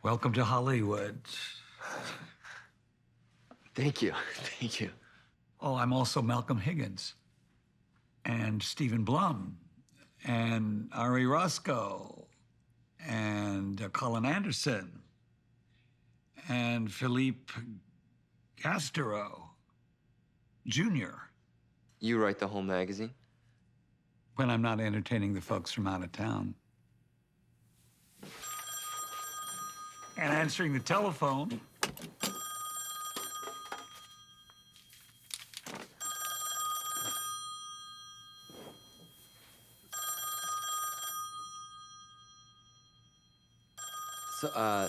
Welcome to Hollywood. Thank you. Thank you. Oh, I'm also Malcolm Higgins. And Stephen Blum. And Ari Roscoe. And Colin Anderson. And Philippe Castro Jr. You write the whole magazine? When I'm not entertaining the folks from out of town. And answering the telephone.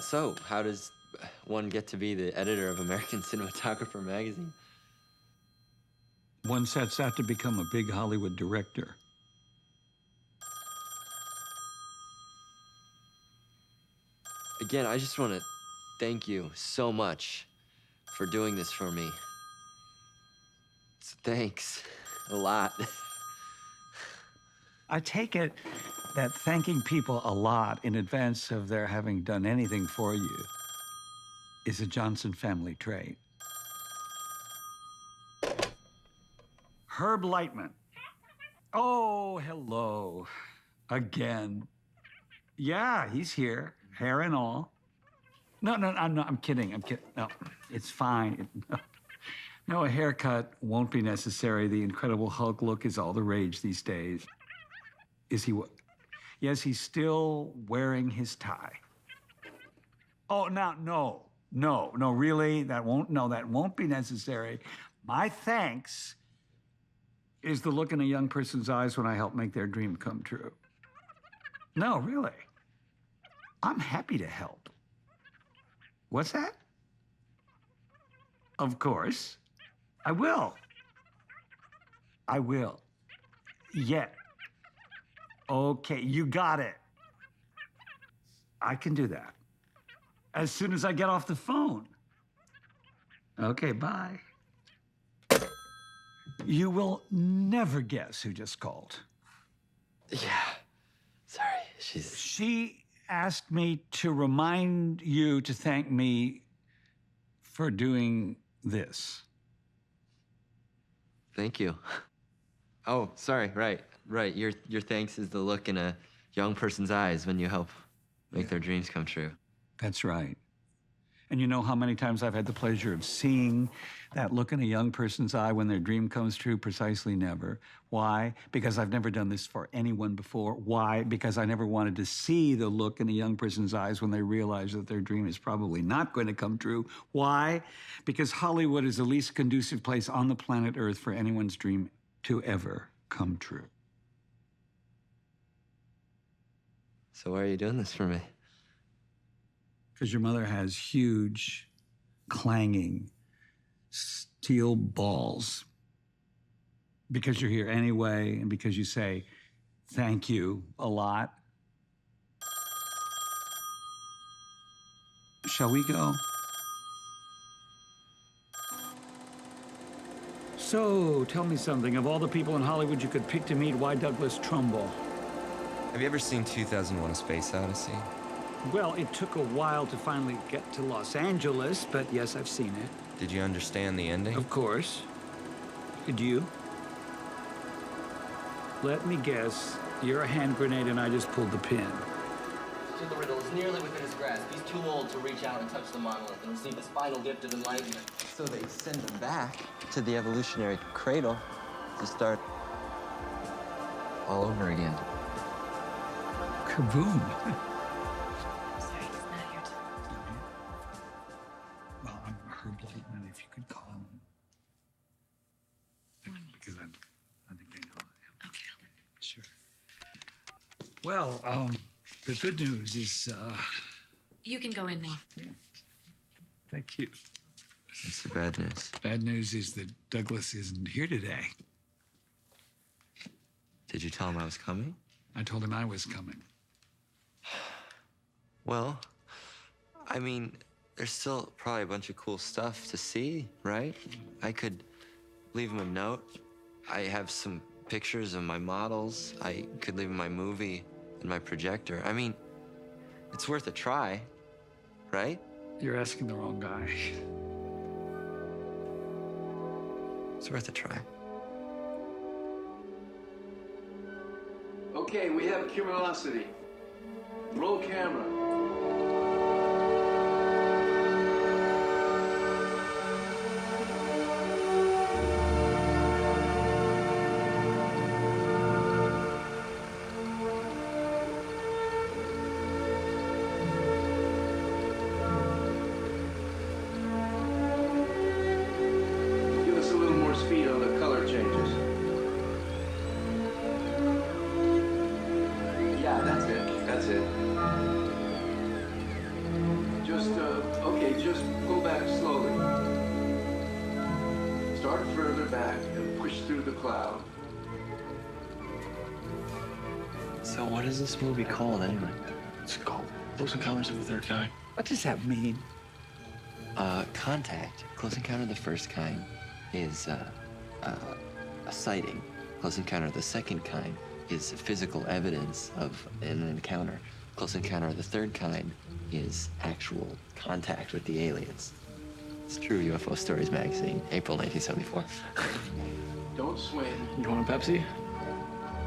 So how does one get to be the editor of American Cinematographer magazine? One sets out to become a big Hollywood director. Again, I just want to thank you so much for doing this for me. Thanks a lot. I take it that thanking people a lot in advance of their having done anything for you is a Johnson family trait. Herb Lightman. Oh, hello. Again. Yeah, he's here, hair and all. No, I'm kidding. No, it's fine. No, a haircut won't be necessary. The Incredible Hulk look is all the rage these days. Is he what? Yes, he's still wearing his tie. Oh, now, no, really, that won't be necessary. My thanks is the look in a young person's eyes when I help make their dream come true. No, really. I'm happy to help. What's that? Of course. I will. Yeah. Okay, you got it. I can do that. As soon as I get off the phone. Okay, bye. You will never guess who just called. Yeah. Sorry, She asked me to remind you to thank me for doing this. Thank you. Oh, sorry, right. Your thanks is the look in a young person's eyes when you help make their dreams come true. That's right. And you know how many times I've had the pleasure of seeing that look in a young person's eye when their dream comes true? Precisely never. Why? Because I've never done this for anyone before. Why? Because I never wanted to see the look in a young person's eyes when they realize that their dream is probably not going to come true. Why? Because Hollywood is the least conducive place on the planet Earth for anyone's dream to ever come true. So why are you doing this for me? Because your mother has huge, clanging steel balls. Because you're here anyway, and because you say thank you a lot. Shall we go? So, tell me something. Of all the people in Hollywood you could pick to meet, why Douglas Trumbull? Have you ever seen 2001: A Space Odyssey? Well, it took a while to finally get to Los Angeles, but yes, I've seen it. Did you understand the ending? Of course. Did you? Let me guess. You're a hand grenade and I just pulled the pin. The riddle is nearly within his grasp. He's too old to reach out and touch the monolith and receive his final gift of enlightenment. So they send him back to the evolutionary cradle to start all over again. Kaboom. Well, I'm Herb Lightman, if you could call him. Because I think they know him. Okay. Sure. Well, the good news is, You can go in now. thank you. What's the bad news? Bad news is that Douglas isn't here today. Did you tell him I was coming? I told him I was coming. Well, I mean, there's still probably a bunch of cool stuff to see, right? I could leave him a note. I have some pictures of my models. I could leave him my movie and my projector. I mean, it's worth a try, right? You're asking the wrong guy. It's worth a try. Okay, we have Curiosity. Roll camera. Give us a little more speed on the color changes. Yeah, that's it. That's it. Just pull back slowly. Start further back and push through the cloud. So what is this movie called anyway? It's called Close Encounters of the Third Kind. What does that mean? Contact. Close Encounter of the First Kind is a sighting. Close Encounter of the Second Kind is physical evidence of an encounter. Close Encounter of the Third Kind is actual contact with the aliens. It's True UFO Stories magazine, April 1974. Don't swing. You want a Pepsi?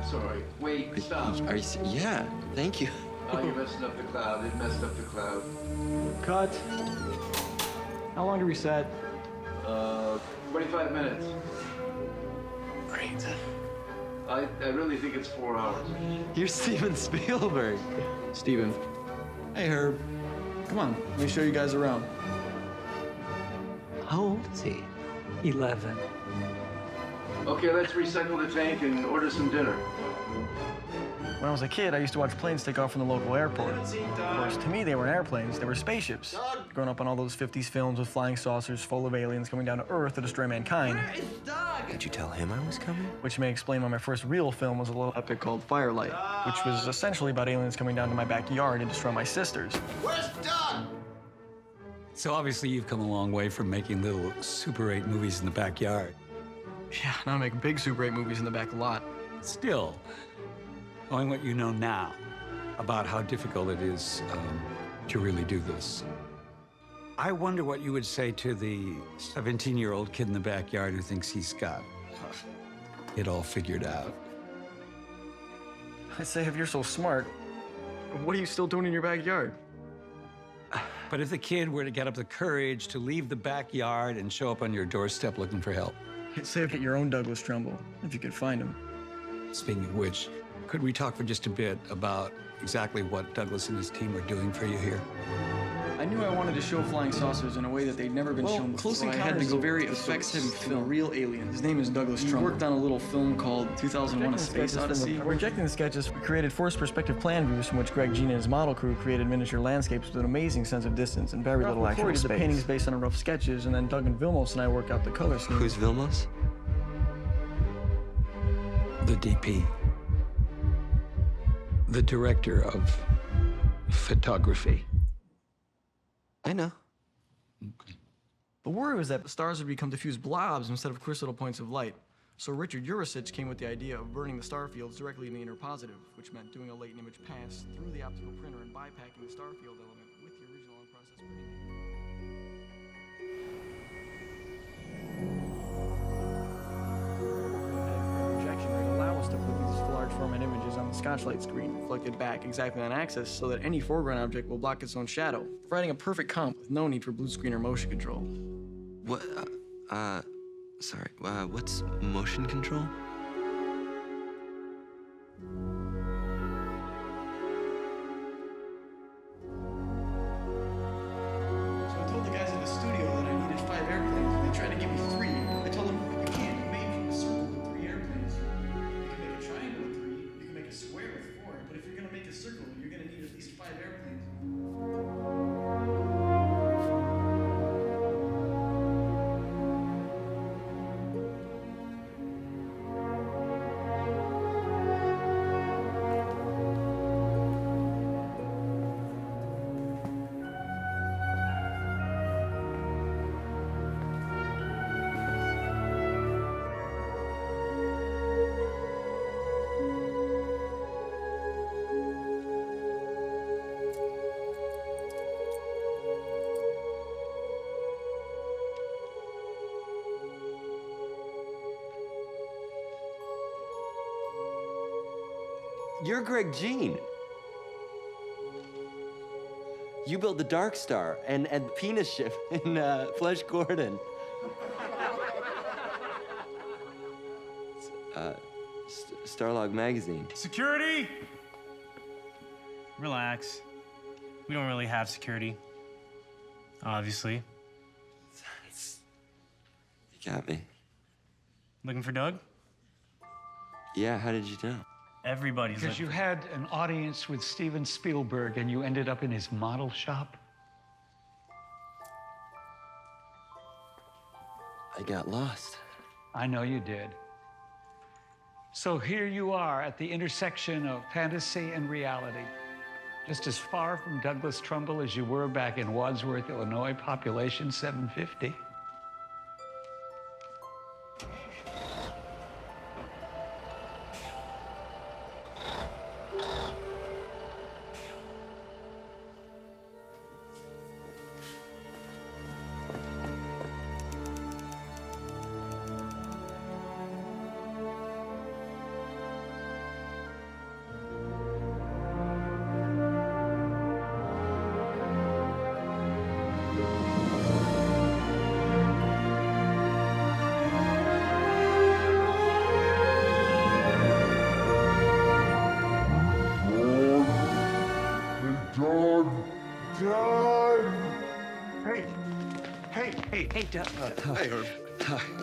Sorry. Wait, stop. Are you? Yeah. Thank you. Oh, you're messing up the cloud. It messed up the cloud. Cut. How long do we set? 25 minutes. Great. I really think it's 4 hours. You're Steven Spielberg. Steven. Hey, Herb. Come on, let me show you guys around. How old is he? 11. Okay, let's recycle the tank and order some dinner. When I was a kid, I used to watch planes take off from the local airport. Of course, to me, they weren't airplanes, they were spaceships. Growing up on all those 50s films with flying saucers full of aliens coming down to Earth to destroy mankind. Did you tell him I was coming? Which may explain why my first real film was a little epic called Firelight, which was essentially about aliens coming down to my backyard to destroy my sisters. Where's Doug? So obviously you've come a long way from making little Super 8 movies in the backyard. Yeah, now I make big Super 8 movies in the back lot. Still, knowing what you know now about how difficult it is to really do this, I wonder what you would say to the 17-year-old kid in the backyard who thinks he's got it all figured out. I say, if you're so smart, what are you still doing in your backyard? But if the kid were to get up the courage to leave the backyard and show up on your doorstep looking for help. I'd say get your own Douglas Trumbull, if you could find him. Speaking of which, could we talk for just a bit about exactly what Douglas and his team are doing for you here? I knew I wanted to show flying saucers in a way that they'd never been shown before. Close Encounters is a very effects-heavy film, a real alien. His name is Douglas Trumbull. He worked on a little film called 2001: A Space Odyssey. By projecting the sketches, we created forced perspective plan views from which Greg Jean and his model crew created miniature landscapes with an amazing sense of distance and very little actual space. The paintings based on rough sketches, and then Doug and Vilmos and I work out the color scheme. Who's Vilmos? The DP. The director of photography. I know. The worry was that the stars would become diffuse blobs instead of crystal points of light. So Richard Urasich came with the idea of burning the star fields directly in the inner positive, which meant doing a latent image pass through the optical printer and bypacking the star field element with the original unprocessed printing. Projection would allow us to put these large format images on the Scotchlight screen, reflected back exactly on axis, so that any foreground object will block its own shadow, providing a perfect comp with no need for blue screen or motion control. What, what's motion control? So I told the guys in the studio that I needed 5 airplanes. They tried to give me 3. I told them, you can't make a circle with 3 airplanes. You can make a triangle with 3, you can make a square with 4, but if you're gonna make a circle, you're gonna need at least 5 airplanes. You're Greg Jean. You built the Dark Star and the penis ship in Flash Gordon. Starlog magazine. Security! Relax. We don't really have security. Obviously. You got me. Looking for Doug? Yeah, how did you know? Everybody's Because looking. you had an audience with Steven Spielberg and you ended up in his model shop? I got lost. I know you did. So here you are at the intersection of fantasy and reality. Just as far from Douglas Trumbull as you were back in Wadsworth, Illinois, population 750. Hey, Doug. Hey, Herb.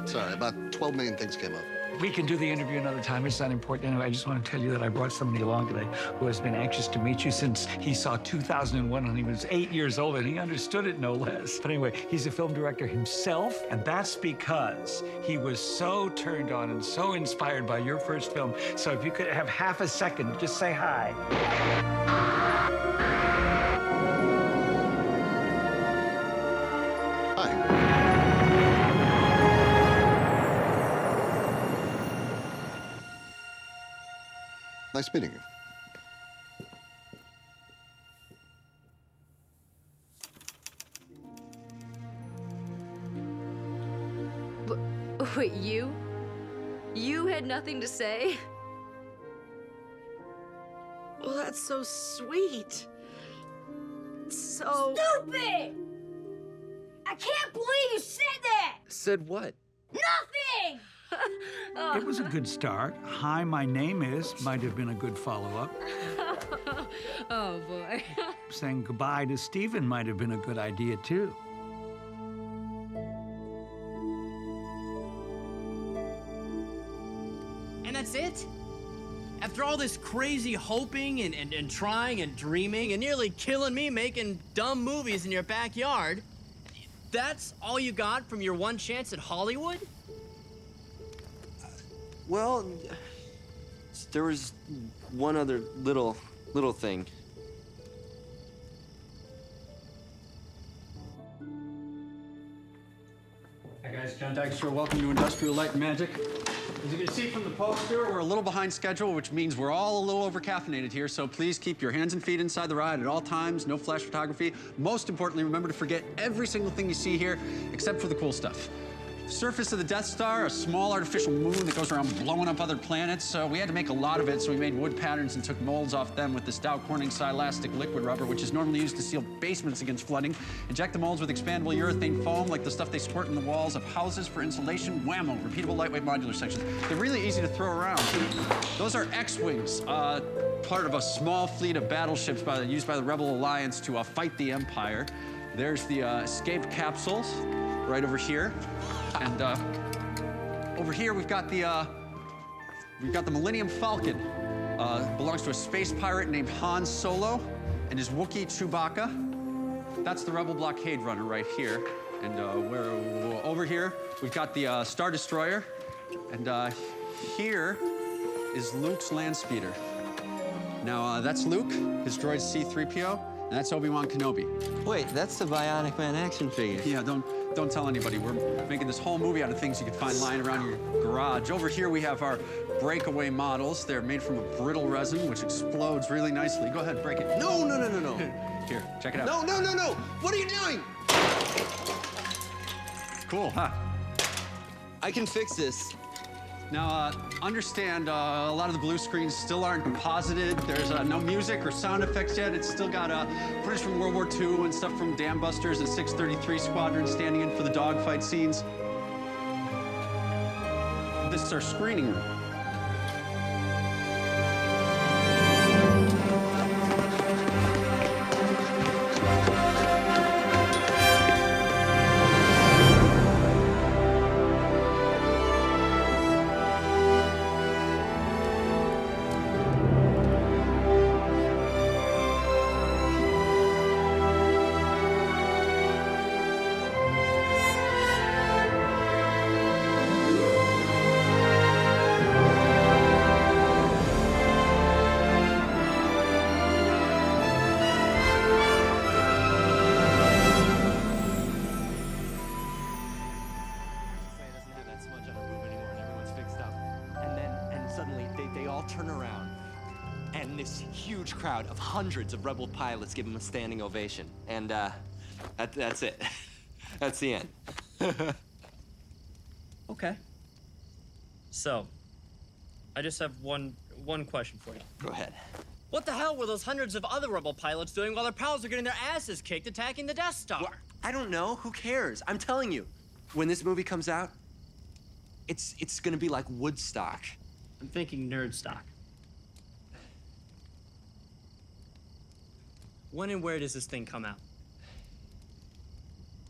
Sorry, about 12 million things came up. We can do the interview another time. It's not important anyway. I just want to tell you that I brought somebody along today who has been anxious to meet you since he saw 2001 when he was 8 years old, and he understood it no less. But anyway, he's a film director himself, and that's because he was so turned on and so inspired by your first film. So if you could have half a second, just say hi. Nice meeting you. Wait, you? nothing to say? Well, that's so sweet. So... Stupid! I can't believe you said that! Said what? Nothing! It was a good start. Hi, my name is might have been a good follow-up. Oh, boy. Saying goodbye to Stephen might have been a good idea, too. And that's it? After all this crazy hoping and trying and dreaming and nearly killing me making dumb movies in your backyard, that's all you got from your one chance at Hollywood? Well, there was one other little thing. Hi guys, John Dykstra. Welcome to Industrial Light and Magic. As you can see from the poster, we're a little behind schedule, which means we're all a little over-caffeinated here, so please keep your hands and feet inside the ride at all times, no flash photography. Most importantly, remember to forget every single thing you see here, except for the cool stuff. The surface of the Death Star, a small artificial moon that goes around blowing up other planets, so we had to make a lot of it, so we made wood patterns and took molds off them with this Dow Corning Silastic liquid rubber, which is normally used to seal basements against flooding. Inject the molds with expandable urethane foam, like the stuff they squirt in the walls of houses for insulation. Whammo, repeatable lightweight modular sections. They're really easy to throw around. Those are X-Wings, part of a small fleet of battleships used by the Rebel Alliance to fight the Empire. There's the escape capsules right over here. And over here we've got the Millennium Falcon. Belongs to a space pirate named Han Solo and his Wookiee Chewbacca. That's the Rebel Blockade Runner right here. And we're over here we've got the Star Destroyer. And here is Luke's land speeder. Now that's Luke, his droid C-3PO, and that's Obi-Wan Kenobi. Wait, that's the Bionic Man action figure. Yeah, don't tell anybody. We're making this whole movie out of things you can find lying around your garage. Over here we have our breakaway models. They're made from a brittle resin, which explodes really nicely. Go ahead, break it. No. Here, check it out. No. What are you doing? Cool, huh? I can fix this. Now, understand, a lot of the blue screens still aren't composited. There's no music or sound effects yet. It's still got footage from World War II and stuff from Dam Busters and 633 Squadron standing in for the dogfight scenes. This is our screening room. Crowd of hundreds of Rebel pilots give him a standing ovation. And that's it. That's the end. Okay. So, I just have one question for you. Go ahead. What the hell were those hundreds of other Rebel pilots doing while their pals are getting their asses kicked attacking the Death Star? Well, I don't know. Who cares? I'm telling you, when this movie comes out, it's gonna be like Woodstock. I'm thinking Nerdstock. When and where does this thing come out?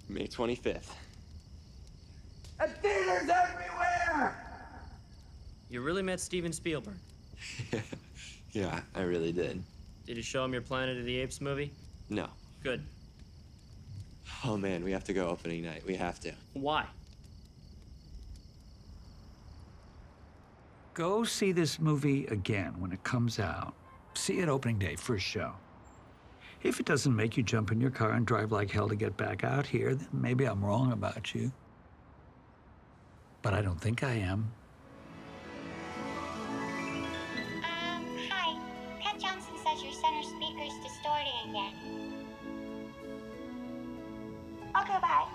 May 25th. And theaters everywhere! You really met Steven Spielberg? Yeah, I really did. Did you show him your Planet of the Apes movie? No. Good. Oh man, we have to go opening night. We have to. Why? Go see this movie again when it comes out. See it opening day, first show. If it doesn't make you jump in your car and drive like hell to get back out here, then maybe I'm wrong about you. But I don't think I am. Hi. Pat Johnson says your center speaker's distorting again. Okay, bye.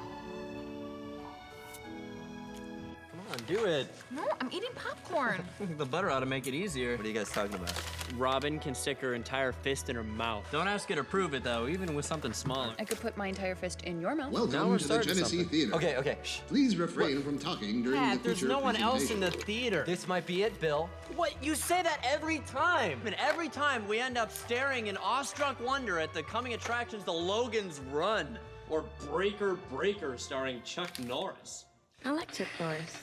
Come on, Do it. No, I'm eating popcorn. The butter ought to make it easier. What are you guys talking about? Robin can stick her entire fist in her mouth. Don't ask her to prove it, though, even with something smaller. I could put my entire fist in your mouth. Now Welcome we're to the starting Genesee something. Theater. Okay. Shh. Please refrain from talking during Pat, the there's feature no one else in presentation. the theater. This might be it, Bill. What? You say that every time. And every time we end up staring in awestruck wonder at the coming attractions to Logan's Run. Or Breaker Breaker starring Chuck Norris. I like Chuck Norris.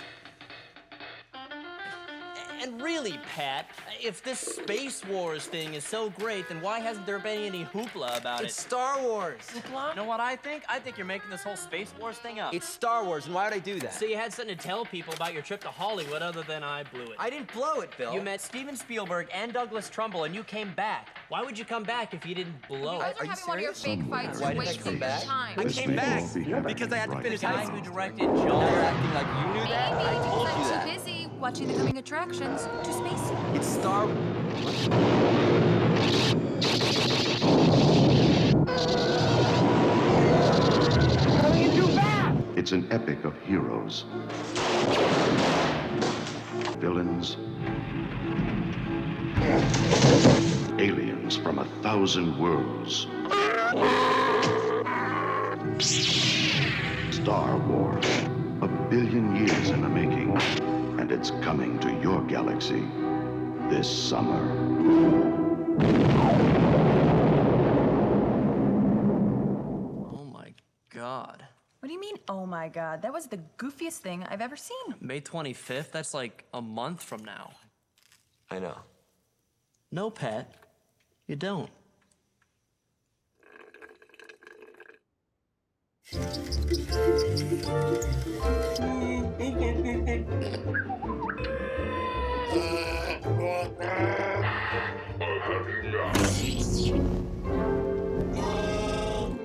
And really, Pat, if this Space Wars thing is so great, then why hasn't there been any hoopla about It's it? Star Wars. Hoopla? You know what I think? I think you're making this whole Space Wars thing up. It's Star Wars, and why would I do that? So you had something to tell people about your trip to Hollywood other than I blew it. I didn't blow it, Bill. You met Steven Spielberg and Douglas Trumbull, and you came back. Why would you come back if you didn't blow You guys it? are having one of your fake fights. Why You're did I wasting come your back? time. I came back because I had to finish The high guy school. who directed Now Jaws. you're acting like you knew that. I Maybe told because you I'm that. too busy watching the coming attractions to space. It's Star It's an epic of heroes, villains, aliens from 1,000 worlds. Star Wars, 1 billion years in the making, and it's coming to your galaxy this summer. Oh my God. What do you mean, oh my God? That was the goofiest thing I've ever seen. May 25th? That's like a month from now. I know. No, Pat. You don't.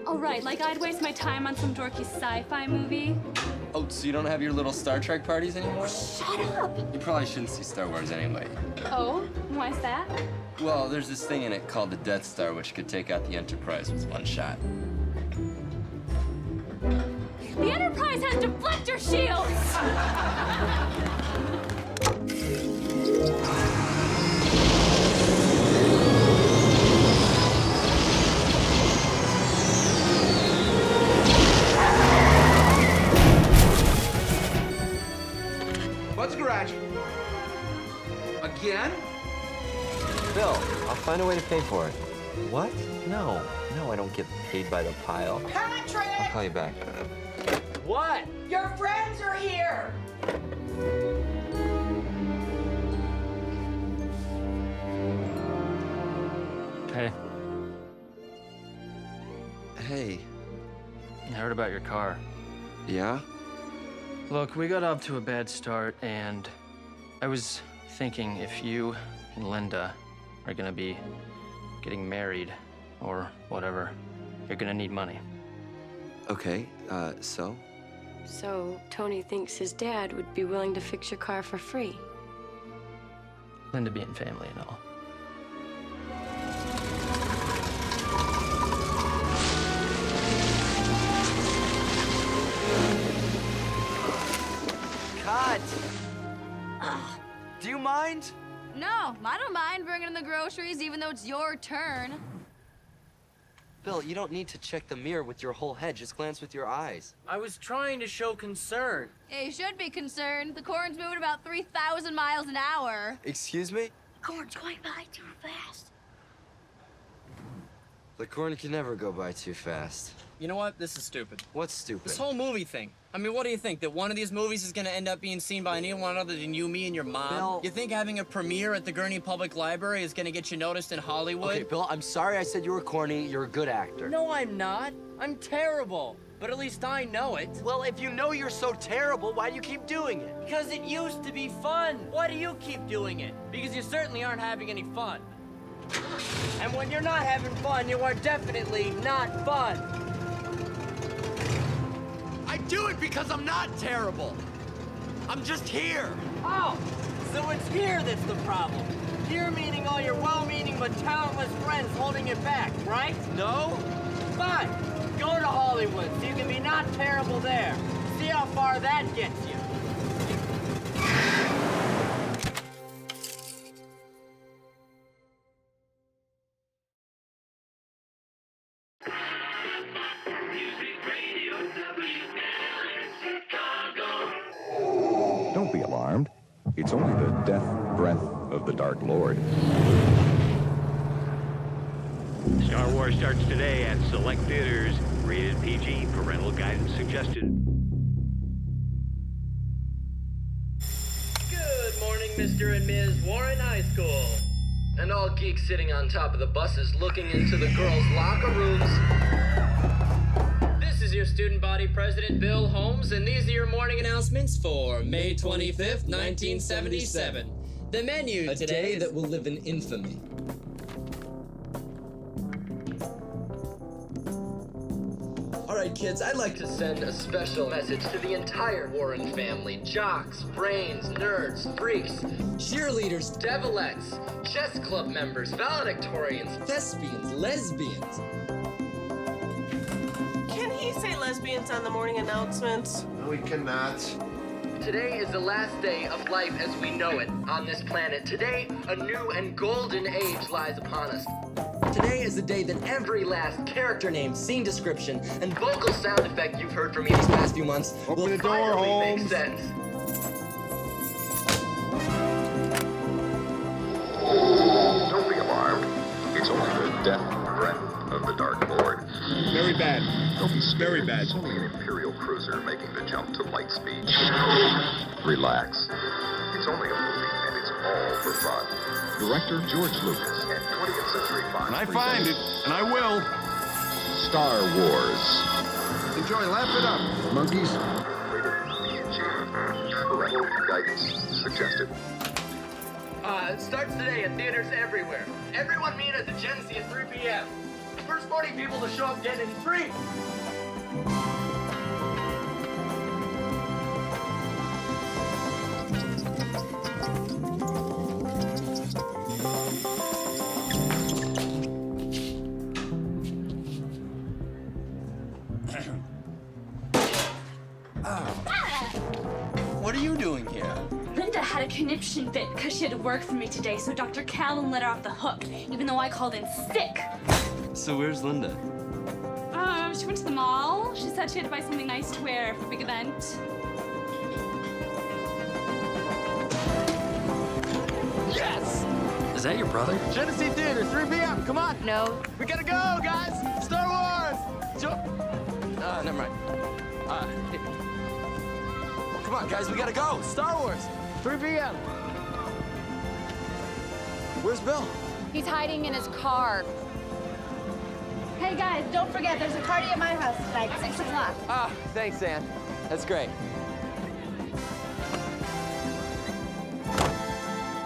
All right, like I'd waste my time on some dorky sci-fi movie. Oh, so you don't have your little Star Trek parties anymore? Shut up! You probably shouldn't see Star Wars anyway. Oh, why's that? Well, there's this thing in it called the Death Star, which could take out the Enterprise with one shot. The Enterprise has deflector shields! What's the garage? Again? Bill, I'll find a way to pay for it. What? No, I don't get paid by the pile. Patrick! I'll call you back. What? Your friends are here! Hey, Hey. I heard about your car. Yeah? Look, we got off to a bad start, and I was thinking if you and Linda are gonna be getting married or whatever, you're gonna need money. Okay, so? So, Tony thinks his dad would be willing to fix your car for free. Linda being family and all. Cut! Do you mind? No, I don't mind bringing in the groceries, even though it's your turn. Bill, you don't need to check the mirror with your whole head. Just glance with your eyes. I was trying to show concern. Yeah, you should be concerned. The corn's moving about 3,000 miles an hour. Excuse me? Corn's going by too fast. The corn can never go by too fast. You know what? This is stupid. What's stupid? This whole movie thing. I mean, what do you think? That one of these movies is gonna end up being seen by anyone other than you, me, and your mom? Bill. You think having a premiere at the Gurney Public Library is gonna get you noticed in Hollywood? Okay, Bill, I'm sorry I said you were corny. You're a good actor. No, I'm not. I'm terrible. But at least I know it. Well, if you know you're so terrible, why do you keep doing it? Because it used to be fun. Why do you keep doing it? Because you certainly aren't having any fun. And when you're not having fun, you are definitely not fun. I do it because I'm not terrible. I'm just here. Oh, so it's here that's the problem. Here meaning all your well-meaning but talentless friends holding you back, right? No? Fine. Go to Hollywood so you can be not terrible there. See how far that gets you. Don't be alarmed. It's only the death breath of the Dark Lord. Star Wars starts today at select theaters. Rated PG. Parental guidance suggested. Good morning, Mr. and Ms. Warren High School. And all geeks sitting on top of the buses looking into the girls' locker rooms. This is your student body president, Bill Holmes, and these are your morning announcements for May 25th, 1977. The menu today that will live in infamy. Alright kids, I'd like to send a special message to the entire Warren family. Jocks, brains, nerds, freaks, cheerleaders, devilettes, chess club members, valedictorians, thespians, lesbians. Can he say lesbians on the morning announcements? No, we cannot. Today is the last day of life as we know it on this planet. Today, a new and golden age lies upon us. Today is the day that every last character name, scene description, and vocal sound effect you've heard from me these past few months will finally make sense. Don't be alarmed. It's only the death breath of the Dark Lord. Very bad. Don't be Very bad. It's only an Imperial cruiser making the jump to light speed. Relax. It's only a movie, and it's all for fun. Director George Lucas and 20th Century Fox. When I find it, and I will. Star Wars. Enjoy, laugh it up, monkeys. Parental guidance suggested. It starts today at theaters everywhere. Everyone meet at the Gen Z at 3 p.m. The first 40 people to show up get in free. What are you doing here? Linda had a conniption fit because she had to work for me today, so Dr. Callan let her off the hook, even though I called in sick. So where's Linda? She went to the mall. She said she had to buy something nice to wear for a big event. Yes! Is that your brother? Genesee Theater, 3 p.m. Come on. No. We gotta go, guys. Star Wars. Never mind. Come on, guys, we gotta go. Star Wars. 3 p.m. Where's Bill? He's hiding in his car. Hey guys, don't forget, there's a party at my house tonight, 6 o'clock. Ah, thanks, Ann. That's great.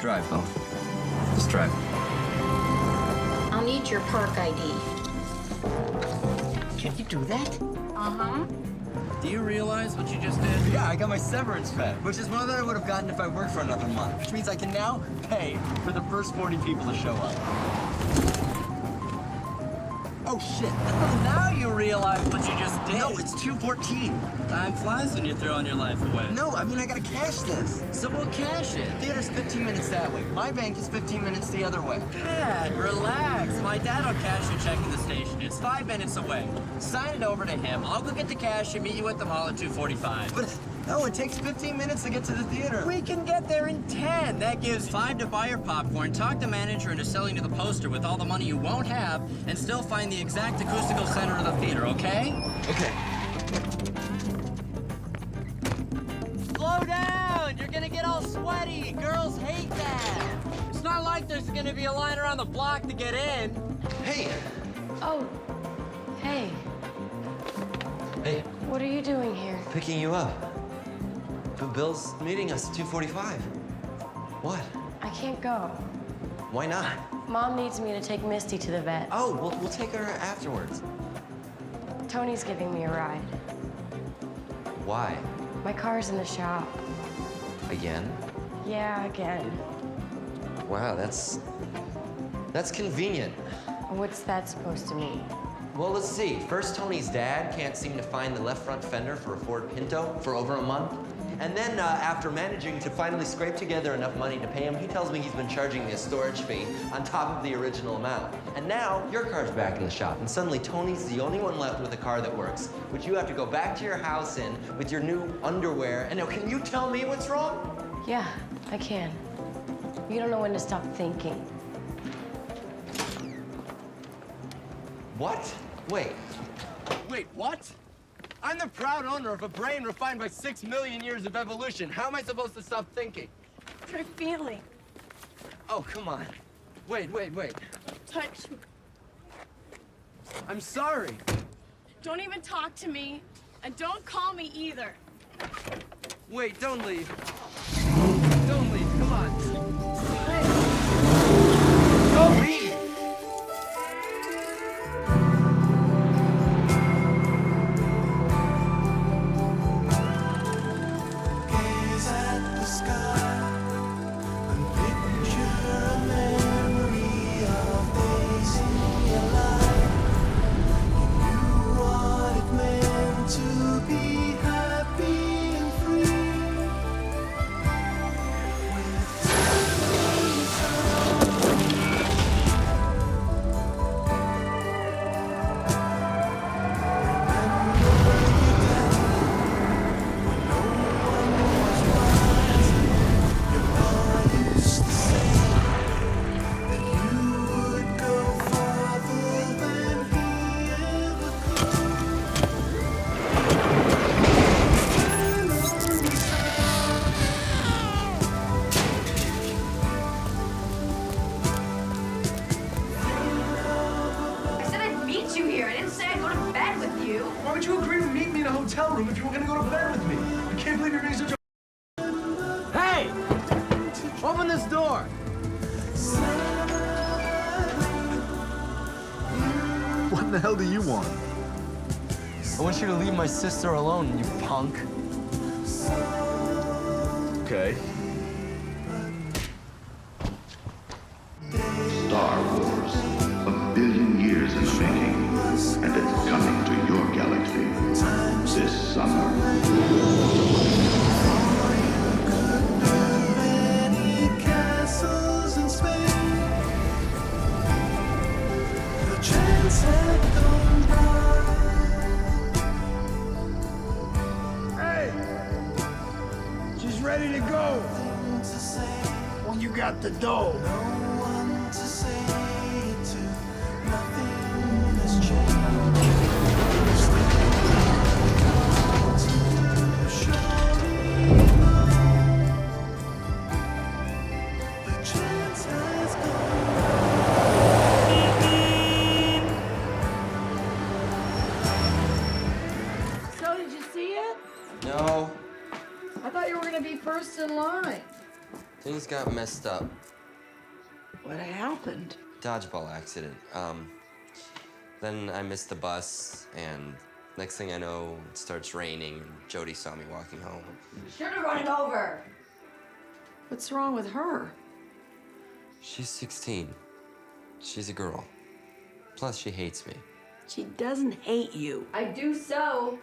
Drive, Bill. Just drive. I'll need your park ID. Can you do that? Uh-huh. Do you realize what you just did? Yeah, I got my severance pay, which is more than I would have gotten if I worked for another month, which means I can now pay for the first 40 people to show up. Oh, shit. Now you realize what you just did. No, it's 2:14. Time flies when you're throwing your life away. No, I mean, I gotta cash this. So we'll cash it. Theater's 15 minutes that way. My bank is 15 minutes the other way. Dad, relax. My dad will cash your check in the station. It's 5 minutes away. Sign it over to him. I'll go get the cash and meet you at the mall at 2:45. But no, it takes 15 minutes to get to the theater. We can get there in 10. That gives 5 to buy your popcorn, talk the manager into selling you the poster with all the money you won't have, and still find the exact acoustical center of the theater, okay? Okay. Slow down! You're gonna get all sweaty. Girls hate that. It's not like there's gonna be a line around the block to get in. Hey! Oh, hey. Hey, What are you doing here? picking you up. But Bill's meeting us at 2:45. What? I can't go. Why not? Mom needs me to take Misty to the vet. Oh, we'll take her afterwards. Tony's giving me a ride. Why? My car's in the shop. Again? Yeah, again. Wow, that's convenient. What's that supposed to mean? Well, let's see. First, Tony's dad can't seem to find the left front fender for a Ford Pinto for over a month. And then after managing to finally scrape together enough money to pay him, he tells me he's been charging me a storage fee on top of the original amount. And now your car's back in the shop, and suddenly Tony's the only one left with a car that works, which you have to go back to your house in with your new underwear. And now, can you tell me what's wrong? Yeah, I can. You don't know when to stop thinking. What? Wait, what? I'm the proud owner of a brain refined by 6 million years of evolution. How am I supposed to stop thinking? Try feeling. Oh, come on. Wait. Touch me. I'm sorry. Don't even talk to me. And don't call me either. Wait, don't leave. Don't leave, come on. Don't leave! Gaze at the sky and picture a memory of days in your life. You knew what it meant to be happy and free. I said I'd meet you here. I didn't say I'd go to bed with you. Why would you agree to meet me in a hotel room if you were gonna go to bed with me? I can't believe you're being such a... Hey! Open this door! What the hell do you want? I want you to leave my sister alone, you punk. Okay. Star Wars, 1 billion years in the making, and it's coming to your galaxy this summer. Castles in Spain. The chance had gone by. Hey! She's ready to go. Well, you got the dough. No one to say it to. Nothing has changed. The chance has So, did you see it? No, I thought you were gonna be first in line. things got messed up. What happened? Dodgeball accident. Then I missed the bus, and next thing I know, it starts raining, and Jody saw me walking home. Should have run it over. What's wrong with her? She's 16. She's a girl. Plus, she hates me. She doesn't hate you. I do so.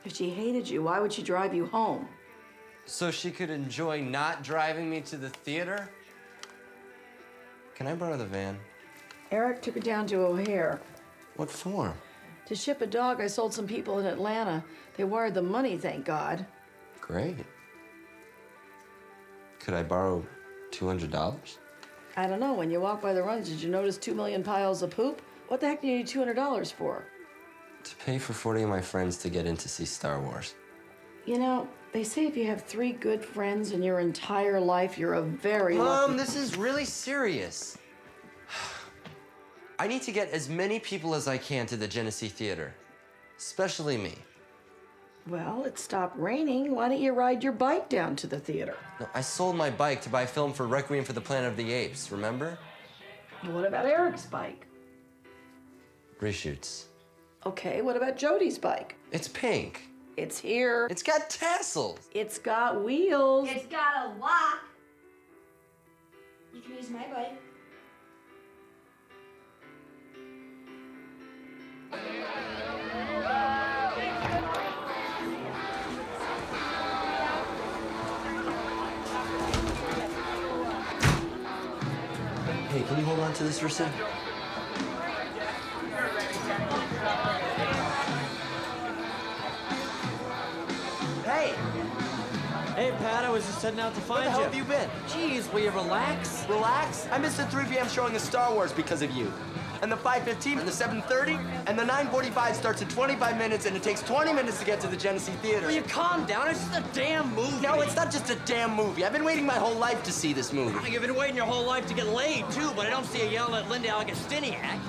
If she hated you, why would she drive you home? So she could enjoy not driving me to the theater? Can I borrow the van? Eric took her down to O'Hare. What for? To ship a dog I sold some people in Atlanta. They wired the money, thank God. Great. Could I borrow $200? I don't know, when you walk by the runs, did you notice 2 million piles of poop? What the heck do you need $200 for? To pay for 40 of my friends to get in to see Star Wars. You know, they say if you have 3 good friends in your entire life, you're a very Mom, lucky... this is really serious. I need to get as many people as I can to the Genesee Theater, especially me. Well, it stopped raining. Why don't you ride your bike down to the theater? No, I sold my bike to buy film for Requiem for the Planet of the Apes, remember? What about Eric's bike? Reshoots. Okay, what about Jody's bike? It's pink. It's here. It's got tassels. It's got wheels. It's got a lock. You can use my bike. on to this for a second? Hey! Hey, Pat, I was just heading out to find you. Where the hell have you been? Jeez, will you relax? Relax? I missed the 3 p.m. showing of Star Wars because of you. And the 5:15 and the 7:30 and the 9:45 starts in 25 minutes and it takes 20 minutes to get to the Genesee Theater. Will you calm down? It's just a damn movie. No, it's not just a damn movie. I've been waiting my whole life to see this movie. You've been waiting your whole life to get laid, too, but I don't see you yelling at Linda Augustiniak.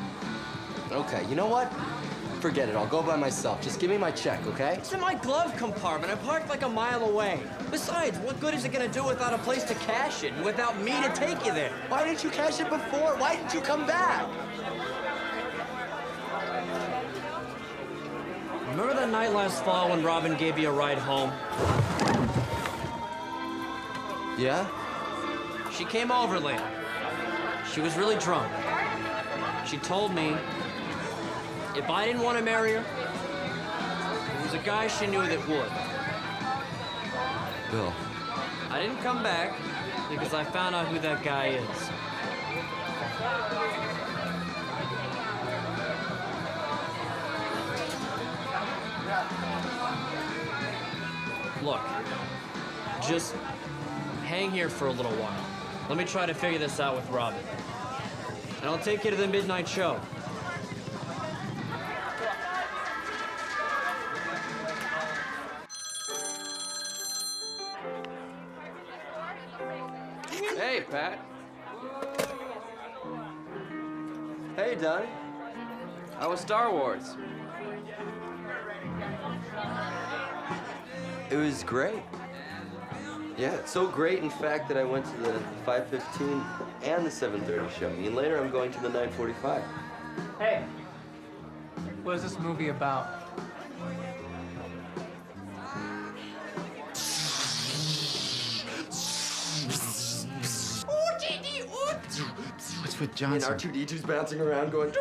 Okay, you know what? Forget it. I'll go by myself. Just give me my check, okay? It's in my glove compartment. I parked like a mile away. Besides, what good is it gonna do without a place to cash it and without me to take you there? Why didn't you cash it before? Why didn't you come back? Remember that night last fall when Robin gave you a ride home? Yeah? She came over late. She was really drunk. She told me if I didn't want to marry her, there was a guy she knew that would. Bill. I didn't come back because I found out who that guy is. Look, just hang here for a little while. Let me try to figure this out with Robin. And I'll take you to the midnight show. Hey, Pat. Hey, Donnie. How was Star Wars? It was great. Yeah, it's so great, in fact, that I went to the 5:15 and the 7:30 show. And later I'm going to the 9:45. Hey, what is this movie about? What's with Johnson? And R2-D2's bouncing around going...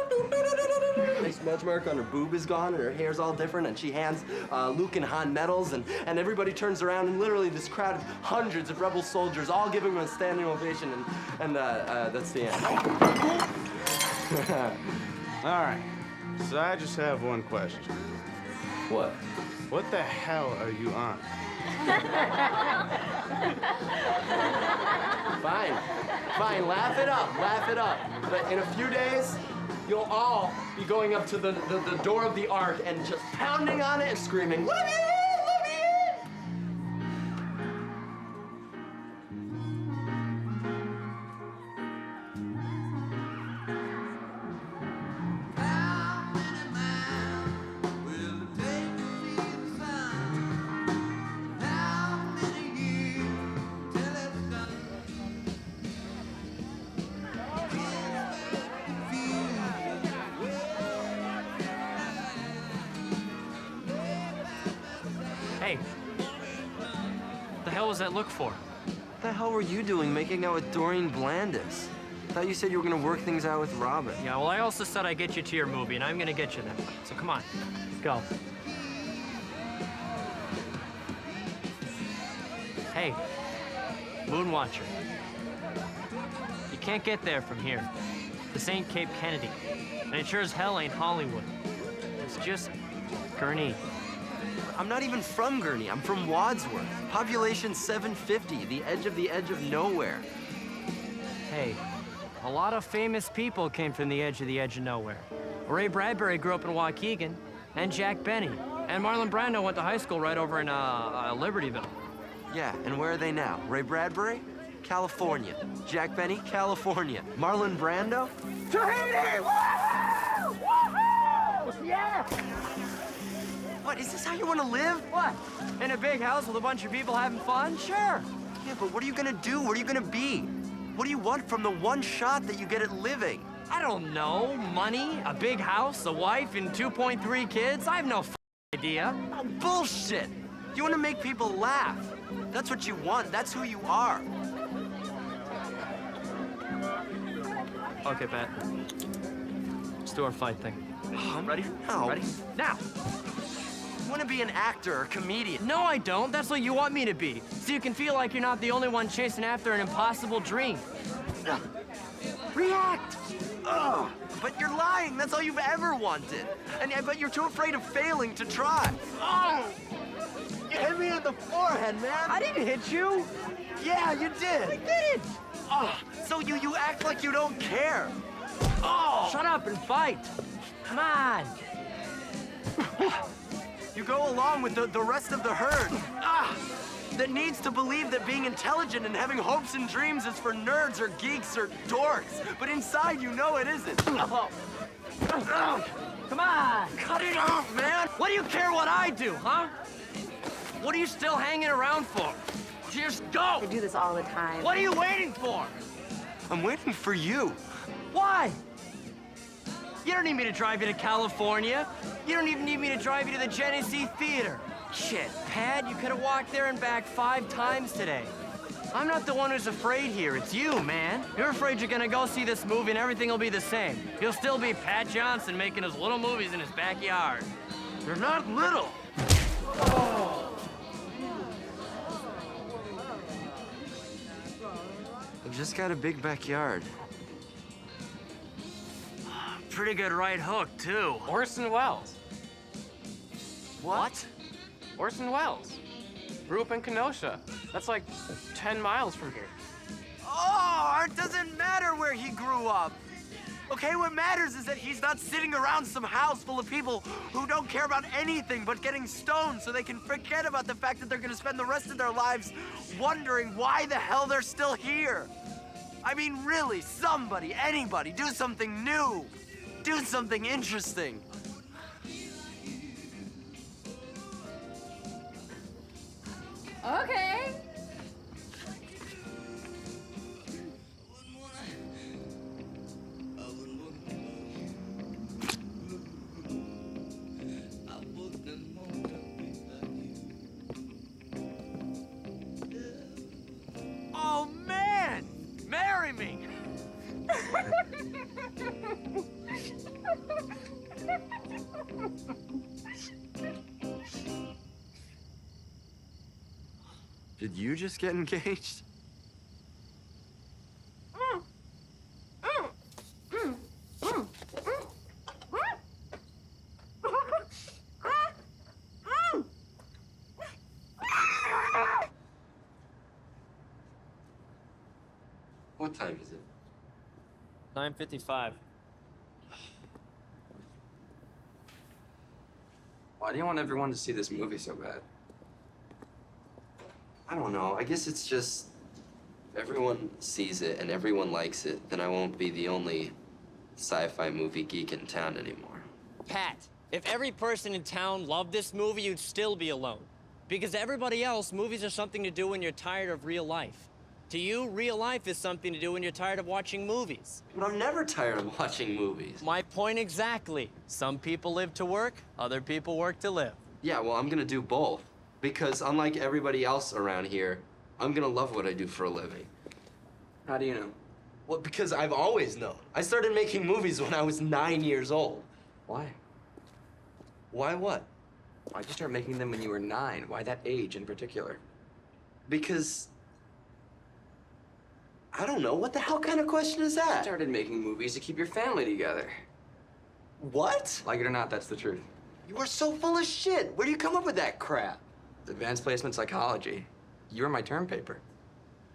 Nice smudge mark on her boob is gone, and her hair's all different, and she hands Luke and Han medals, and everybody turns around, and literally this crowd of hundreds of rebel soldiers all give him a standing ovation, and that's the end. All right, so I just have one question. What? What the hell are you on? Fine, laugh it up. But in a few days, you'll all be going up to the door of the Ark and just pounding on it and screaming, "Let me in! Let me in!" Hey, what the hell was that look for? What the hell were you doing making out with Doreen Blandis? I thought you said you were gonna work things out with Robin. Yeah, well, I also said I'd get you to your movie, and I'm gonna get you there. So come on, go. Hey, Moon Watcher. You can't get there from here. This ain't Cape Kennedy, and it sure as hell ain't Hollywood. It's just Gurnee. I'm not even from Gurnee. I'm from Wadsworth. Population 750, the edge of nowhere. Hey, a lot of famous people came from the edge of nowhere. Ray Bradbury grew up in Waukegan, and Jack Benny. And Marlon Brando went to high school right over in Libertyville. Yeah, and where are they now? Ray Bradbury? California. Jack Benny? California. Marlon Brando? Tahiti! Woohoo! Woohoo! Yeah! What, is this how you want to live? What? In a big house with a bunch of people having fun? Sure. Yeah, but what are you gonna do? What are you gonna be? What do you want from the one shot that you get at living? I don't know. Money, a big house, a wife, and 2.3 kids? I have no idea. Oh, bullshit! You want to make people laugh. That's what you want. That's who you are. Okay, Pat. Let's do our fight thing. Ready? No. Ready? Now! You want to be an actor or comedian. No, I don't. That's what you want me to be. So you can feel like you're not the only one chasing after an impossible dream. React! Ugh. But you're lying. That's all you've ever wanted. But you're too afraid of failing to try. Oh! You hit me on the forehead, man. I didn't hit you. Yeah, you did. I did. Oh, so you act like you don't care. Oh! Shut up and fight. Come on. You go along with the rest of the herd. That needs to believe that being intelligent and having hopes and dreams is for nerds or geeks or dorks. But inside, you know it isn't. Come on. Cut it off, man. What do you care what I do, huh? What are you still hanging around for? Just go. I do this all the time. What are you waiting for? I'm waiting for you. Why? You don't need me to drive you to California. You don't even need me to drive you to the Genesee Theater. Shit, Pat, you could have walked there and back 5 times today. I'm not the one who's afraid here. It's you, man. You're afraid you're gonna go see this movie and everything will be the same. He'll still be Pat Johnson making his little movies in his backyard. They're not little. I've just got a big backyard. Pretty good right hook, too. Orson Welles. What? Orson Welles. Grew up in Kenosha. That's like 10 miles from here. Oh, it doesn't matter where he grew up. Okay, what matters is that he's not sitting around some house full of people who don't care about anything but getting stoned so they can forget about the fact that they're gonna spend the rest of their lives wondering why the hell they're still here. I mean, really, somebody, anybody, do something new. Do something interesting. Okay. Oh, man! Marry me! Did you just get engaged? What time is it? 9:55. Why do you want everyone to see this movie so bad? I don't know. I guess it's just if everyone sees it and everyone likes it, then I won't be the only sci-fi movie geek in town anymore. Pat, if every person in town loved this movie, you'd still be alone. Because to everybody else, movies are something to do when you're tired of real life. To you, real life is something to do when you're tired of watching movies. But I'm never tired of watching movies. My point exactly. Some people live to work, other people work to live. Yeah, well, I'm gonna do both. Because unlike everybody else around here, I'm gonna love what I do for a living. How do you know? Well, because I've always known. I started making movies when I was 9 years old. Why? Why what? Why'd you start making them when you were 9? Why that age in particular? Because... I don't know. What the hell kind of question is that? You started making movies to keep your family together. What? Like it or not, that's the truth. You are so full of shit. Where do you come up with that crap? Advanced placement psychology. You were my term paper.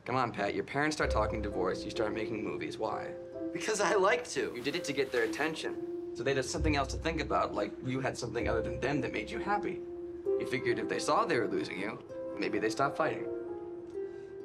Come on, Pat. Your parents start talking divorce. You start making movies. Why? Because I like to. You did it to get their attention. So they'd have something else to think about, like you had something other than them that made you happy. You figured if they saw they were losing you, maybe they stopped fighting.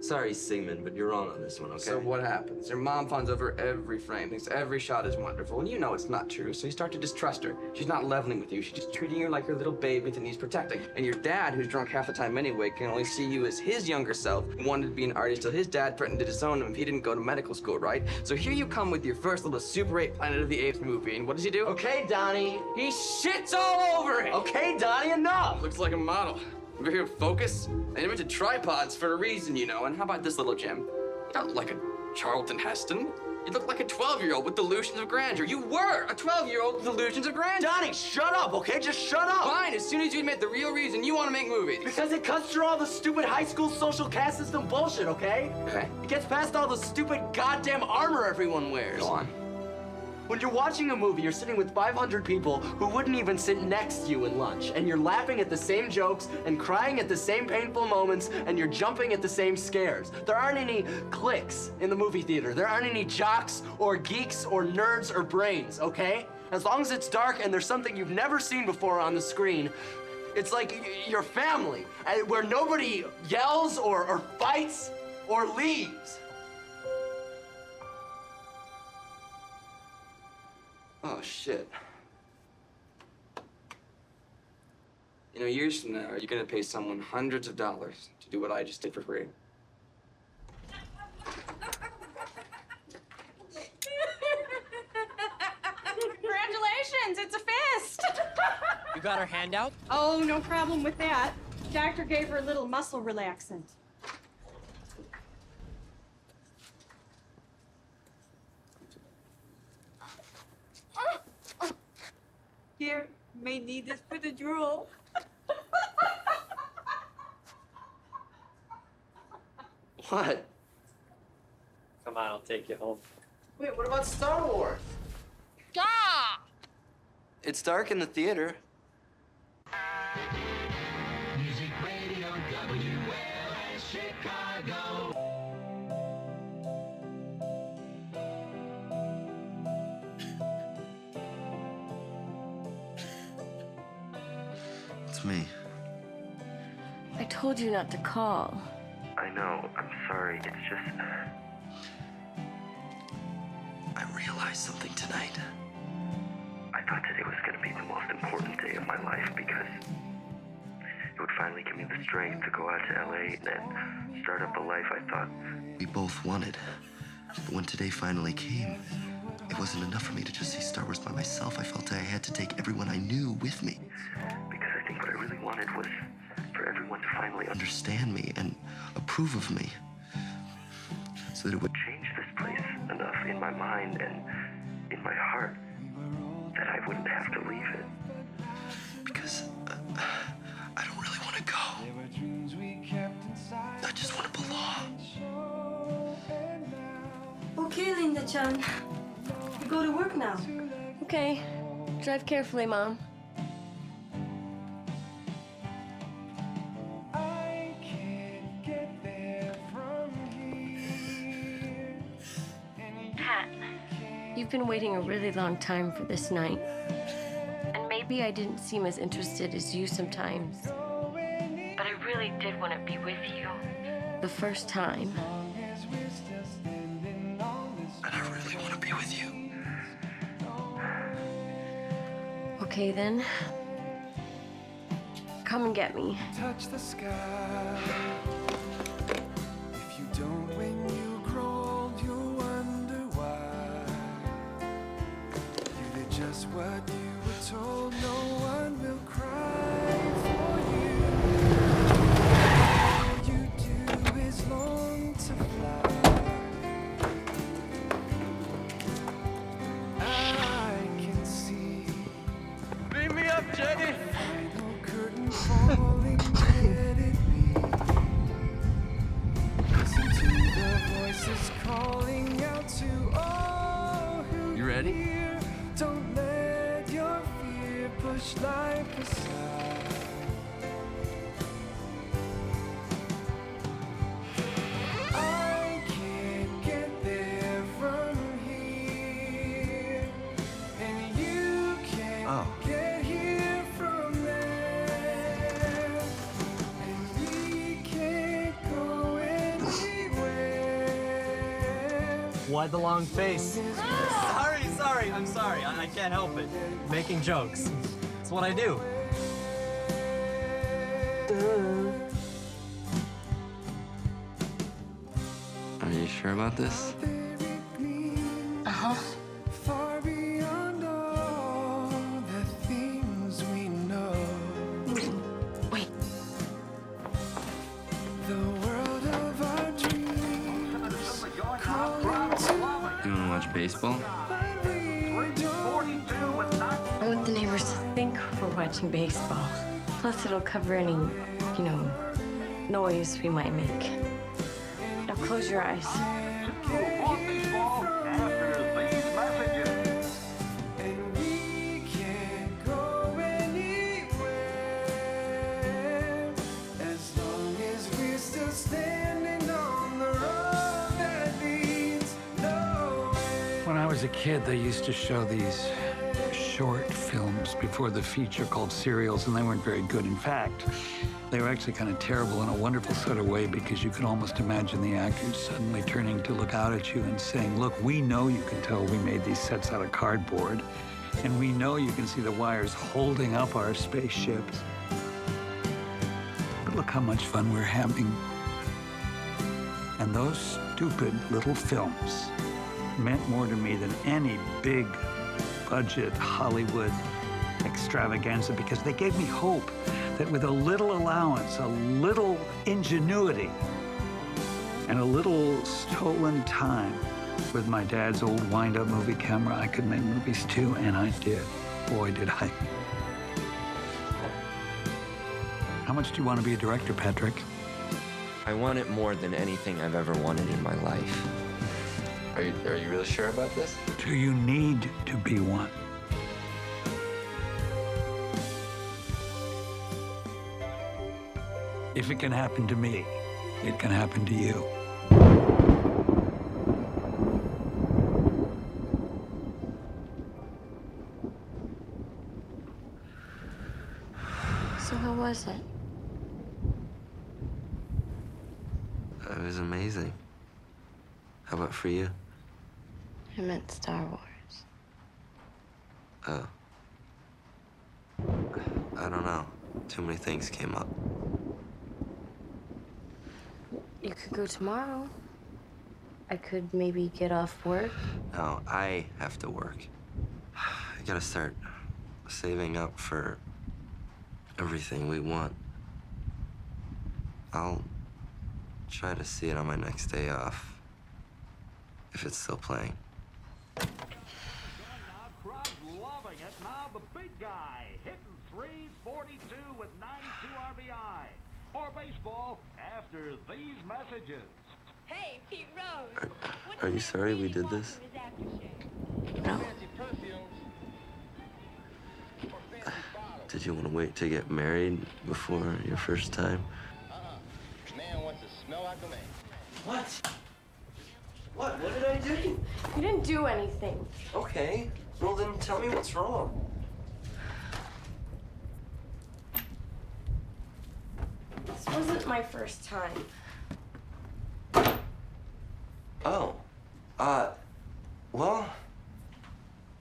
Sorry, Sigmund, but you're wrong on this one, okay? So what happens? Your mom fawns over every frame, thinks every shot is wonderful, and you know it's not true, so you start to distrust her. She's not leveling with you. She's just treating you like her little baby that needs protecting. And your dad, who's drunk half the time anyway, can only see you as his younger self, who wanted to be an artist till his dad threatened to disown him if he didn't go to medical school, right? So here you come with your first little Super 8 Planet of the Apes movie, and what does he do? Okay, Donnie. He shits all over it. Okay, Donnie, enough. Looks like a model. Over here, focus. They invented tripods for a reason, you know. And how about this little gem? You don't look like a Charlton Heston. You look like a 12-year-old with delusions of grandeur. You were a 12-year-old with delusions of grandeur. Donnie, shut up, okay? Just shut up. Fine, as soon as you admit the real reason you want to make movies. Because it cuts through all the stupid high school social caste system bullshit, okay? Okay. It gets past all the stupid goddamn armor everyone wears. Go on. When you're watching a movie, you're sitting with 500 people who wouldn't even sit next to you in lunch, and you're laughing at the same jokes and crying at the same painful moments, and you're jumping at the same scares. There aren't any cliques in the movie theater. There aren't any jocks or geeks or nerds or brains, okay? As long as it's dark and there's something you've never seen before on the screen, it's like your family, where nobody yells or fights or leaves. Oh, shit. You know, years from now, are you gonna pay someone hundreds of dollars to do what I just did for free? Congratulations, it's a fist. You got her hand out? Oh, no problem with that. Doctor gave her a little muscle relaxant. Here, may need this for the drool. What? Come on, I'll take you home. Wait, what about Star Wars? Ah! It's dark in the theater. Music Radio WLS Chicago. It's me. I told you not to call. I know. I'm sorry. It's just... I realized something tonight. I thought today was going to be the most important day of my life because it would finally give me the strength to go out to LA and start up the life I thought. We both wanted. But when today finally came, it wasn't enough for me to just see Star Wars by myself. I felt I had to take everyone I knew with me. Because I think what I really wanted was for everyone to finally Understand me and approve of me. So that it would change this place enough in my mind and in my heart that I wouldn't have to leave it. Because I don't really want to go. I just want to belong. Okay, Linda-chan. You go to work now. Okay. Drive carefully, Mom. Pat, you've been waiting a really long time for this night. And maybe I didn't seem as interested as you sometimes. But I really did want to be with you. The first time. And I really want to be with you. Okay, then. Come and get me. Touch the sky. If you don't when you grow old, you'll wonder why. You did just what you were told. No one will cry for you. All you do is long to fly. I can see. Beam me up, Jenny! Falling, let it be. Listen to the voices calling out to all who You ready? hear. Don't let your fear push life aside. I can't get there from here, and you can't get here from there. Why the long face? Sorry, I'm sorry. I can't help it. Making jokes. It's what I do. Are you sure about this? Uh-huh. Far beyond all the things we know. Wait. The world of our dreams calling to You want to watch baseball? I want the neighbors to think we're watching baseball. Plus, it'll cover any, noise we might make. Now close your eyes. was a kid, they used to show these short films before the feature called serials, and they weren't very good. In fact, they were actually kind of terrible in a wonderful sort of way because you could almost imagine the actors suddenly turning to look out at you and saying, look, we know you can tell we made these sets out of cardboard, and we know you can see the wires holding up our spaceships. But look how much fun we're having. And those stupid little films meant more to me than any big budget Hollywood extravaganza because they gave me hope that with a little allowance, a little ingenuity, and a little stolen time with my dad's old wind-up movie camera, I could make movies too, and I did. Boy, did I. How much do you want to be a director, Patrick? I want it more than anything I've ever wanted in my life. Are you really sure about this? Do you need to be one? If it can happen to me, it can happen to you. So how was it? It was amazing. How about for you? I meant Star Wars. Oh. I don't know. Too many things came up. You could go tomorrow. I could maybe get off work. No, I have to work. I gotta start saving up for everything we want. I'll try to see it on my next day off, if it's still playing. Loving it. Now the big guy hitting 342 with 92 RBI. Or baseball after these messages. Hey, Pete Rose. Are you sorry we did this? No. Did you want to wait to get married before your first time? Man wants to smell like a man. What? What? What did I do? You didn't do anything. Okay. Well, then tell me what's wrong. This wasn't my first time. Oh. Well,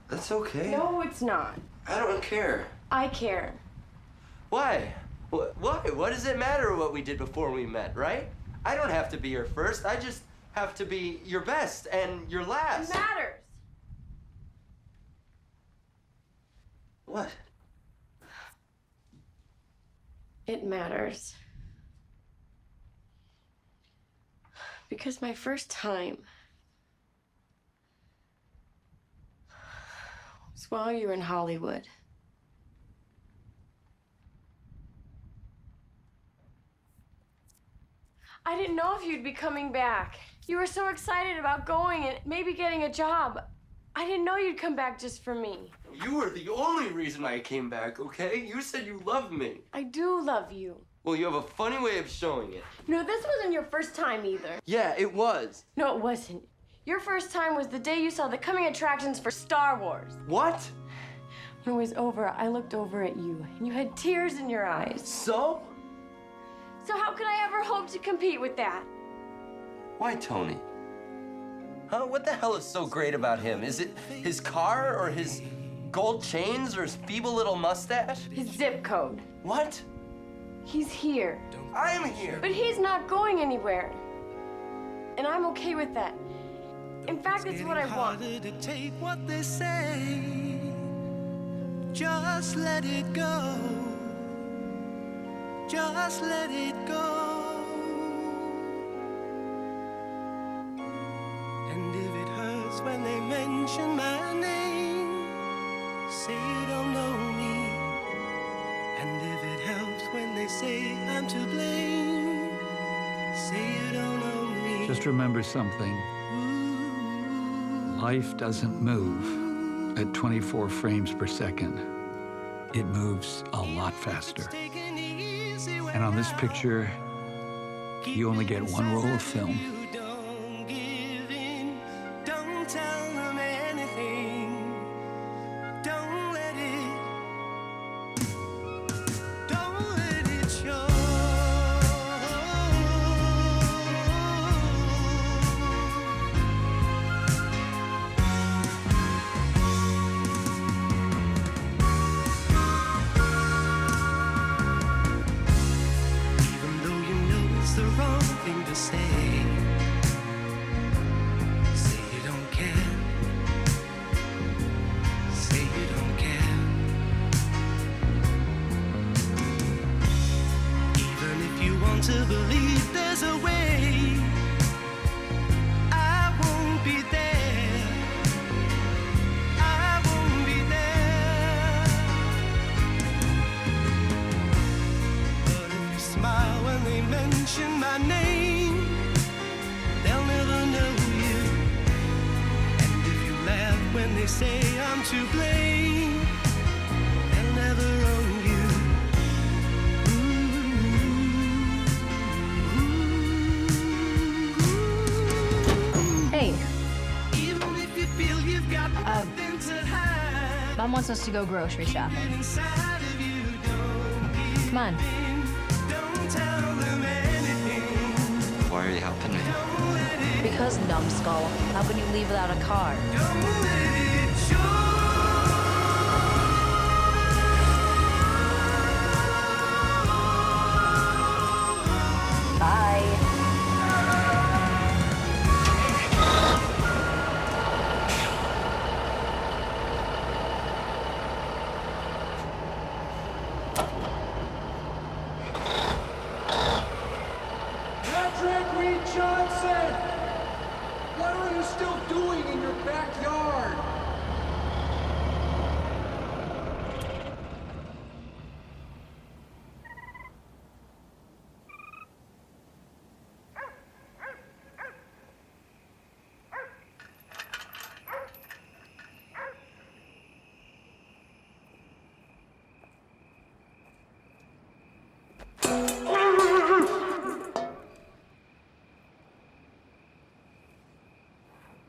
that's okay. No, it's not. I don't care. I care. Why? Why? What does it matter what we did before we met, right? I don't have to be your first. I just have to be your best and your last. It matters. What? It matters. Because my first time was while you were in Hollywood. I didn't know if you'd be coming back. You were so excited about going and maybe getting a job. I didn't know you'd come back just for me. You were the only reason I came back, okay? You said you loved me. I do love you. Well, you have a funny way of showing it. No, this wasn't your first time either. Yeah, it was. No, it wasn't. Your first time was the day you saw the coming attractions for Star Wars. What? When it was over, I looked over at you, and you had tears in your eyes. So? So how could I ever hope to compete with that? Why Tony? Huh? What the hell is so great about him? Is it his car or his gold chains or his feeble little mustache? His zip code. What? He's here. I'm here. But he's not going anywhere. And I'm okay with that. In fact, it's what I want. To take what they say, just let it go. Just let it go. And if it hurts when they mention my name, say you don't know me. And if it helps when they say I'm to blame, say you don't know me. Just remember something. Life doesn't move at 24 frames per second. It moves a lot faster. And on this picture, you only get one roll of film. Don't tell them anything. to believe there's a way. I won't be there. I won't be there. But if you smile when they mention my name, they'll never know you. And if you laugh when they say I'm to blame, they'll never own you. Hey. Even if you feel you've got nothing to hide, Mom wants us to go grocery shopping. inside of you, don't Come on. don't tell them anything. Why are you helping me? Because, numbskull, how can you leave without a car? Don't let it show. Bye. Patrick Reed Johnson! What are you still doing in your backyard?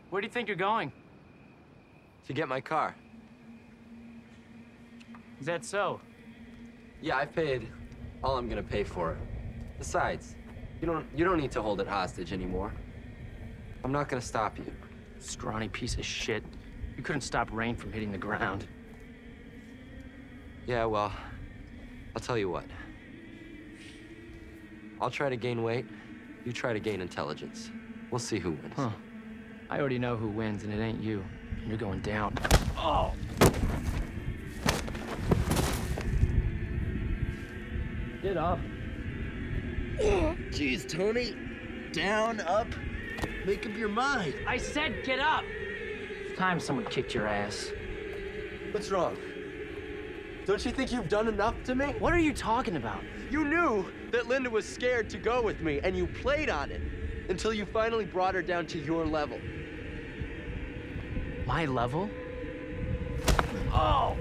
Where do you think you're going? To get my car. Is that so? Yeah, I paid all I'm gonna pay for it. Besides, you don't need to hold it hostage anymore. I'm not gonna stop you. Scrawny piece of shit. You couldn't stop rain from hitting the ground. Yeah, well, I'll tell you what. I'll try to gain weight. You try to gain intelligence. We'll see who wins. Huh. I already know who wins, and it ain't you. And you're going down. Oh! Get up. Jeez, Tony. Down, up. Make up your mind. I said get up! It's time someone kicked your ass. What's wrong? Don't you think you've done enough to me? What are you talking about? You knew that Linda was scared to go with me, and you played on it until you finally brought her down to your level. My level? Oh!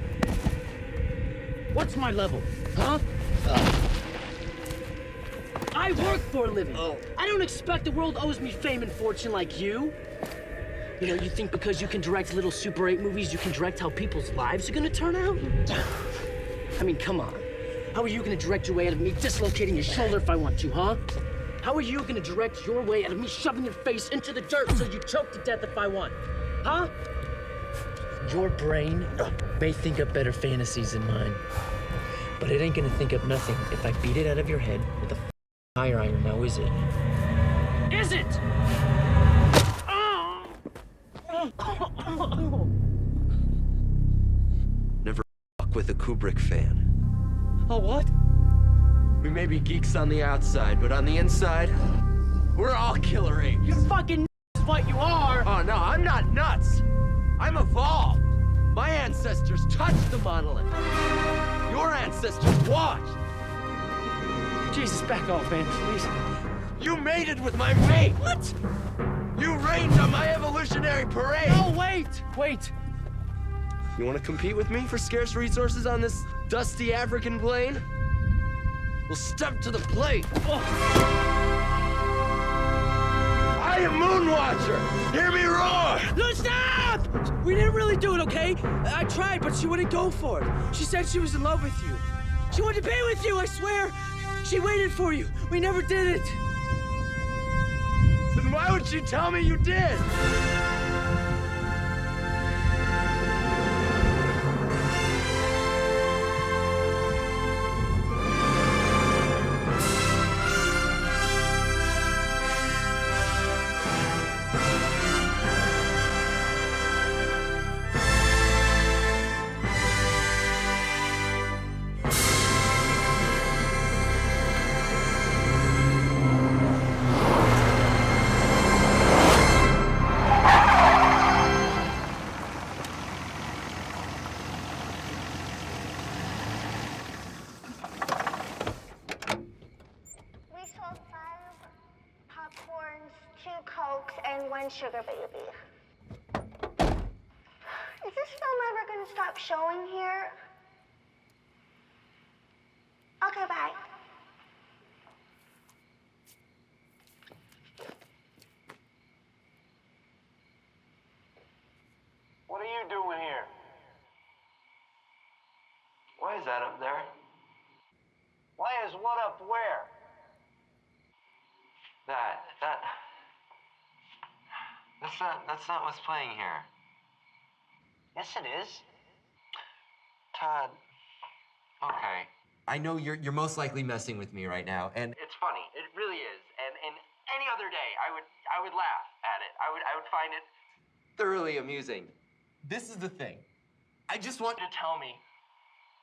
What's my level? Huh? I work for a living. I don't expect the world owes me fame and fortune like you. You know, you think because you can direct little Super 8 movies, you can direct how people's lives are gonna turn out? I mean, come on. How are you gonna direct your way out of me dislocating your shoulder if I want to, huh? How are you gonna direct your way out of me shoving your face into the dirt so you choke to death if I want? Huh? Your brain may think up better fantasies than mine, but it ain't gonna think up nothing if I beat it out of your head with a tire iron, now is it? Is it? Never fuck with a Kubrick fan. Oh, what? We may be geeks on the outside, but on the inside, we're all killer apes. You fucking is what you are! Oh, no, I'm not nuts. I'm evolved. My ancestors touched the monolith. Your ancestors watched. Jesus, back off, man, please. You mated with my mate. What? You rained on my evolutionary parade. No, wait. You want to compete with me for scarce resources on this dusty African plain? Well, step to the plate. I am Moonwatcher. Hear me roar. No, stop! We didn't really do it, okay? I tried, but she wouldn't go for it. She said she was in love with you. She wanted to be with you, I swear. She waited for you. We never did it. Then why would she tell me you did? sugar baby. Is this film ever gonna stop showing here? Okay, bye. What are you doing here? Why is that up there? Why is what up where? That's not what's playing here. Yes, it is. Todd. Okay. I know you're most likely messing with me right now, and It's funny. It really is. And any other day, I would laugh at it. I would find it. thoroughly amusing. This is the thing. I just want you to tell me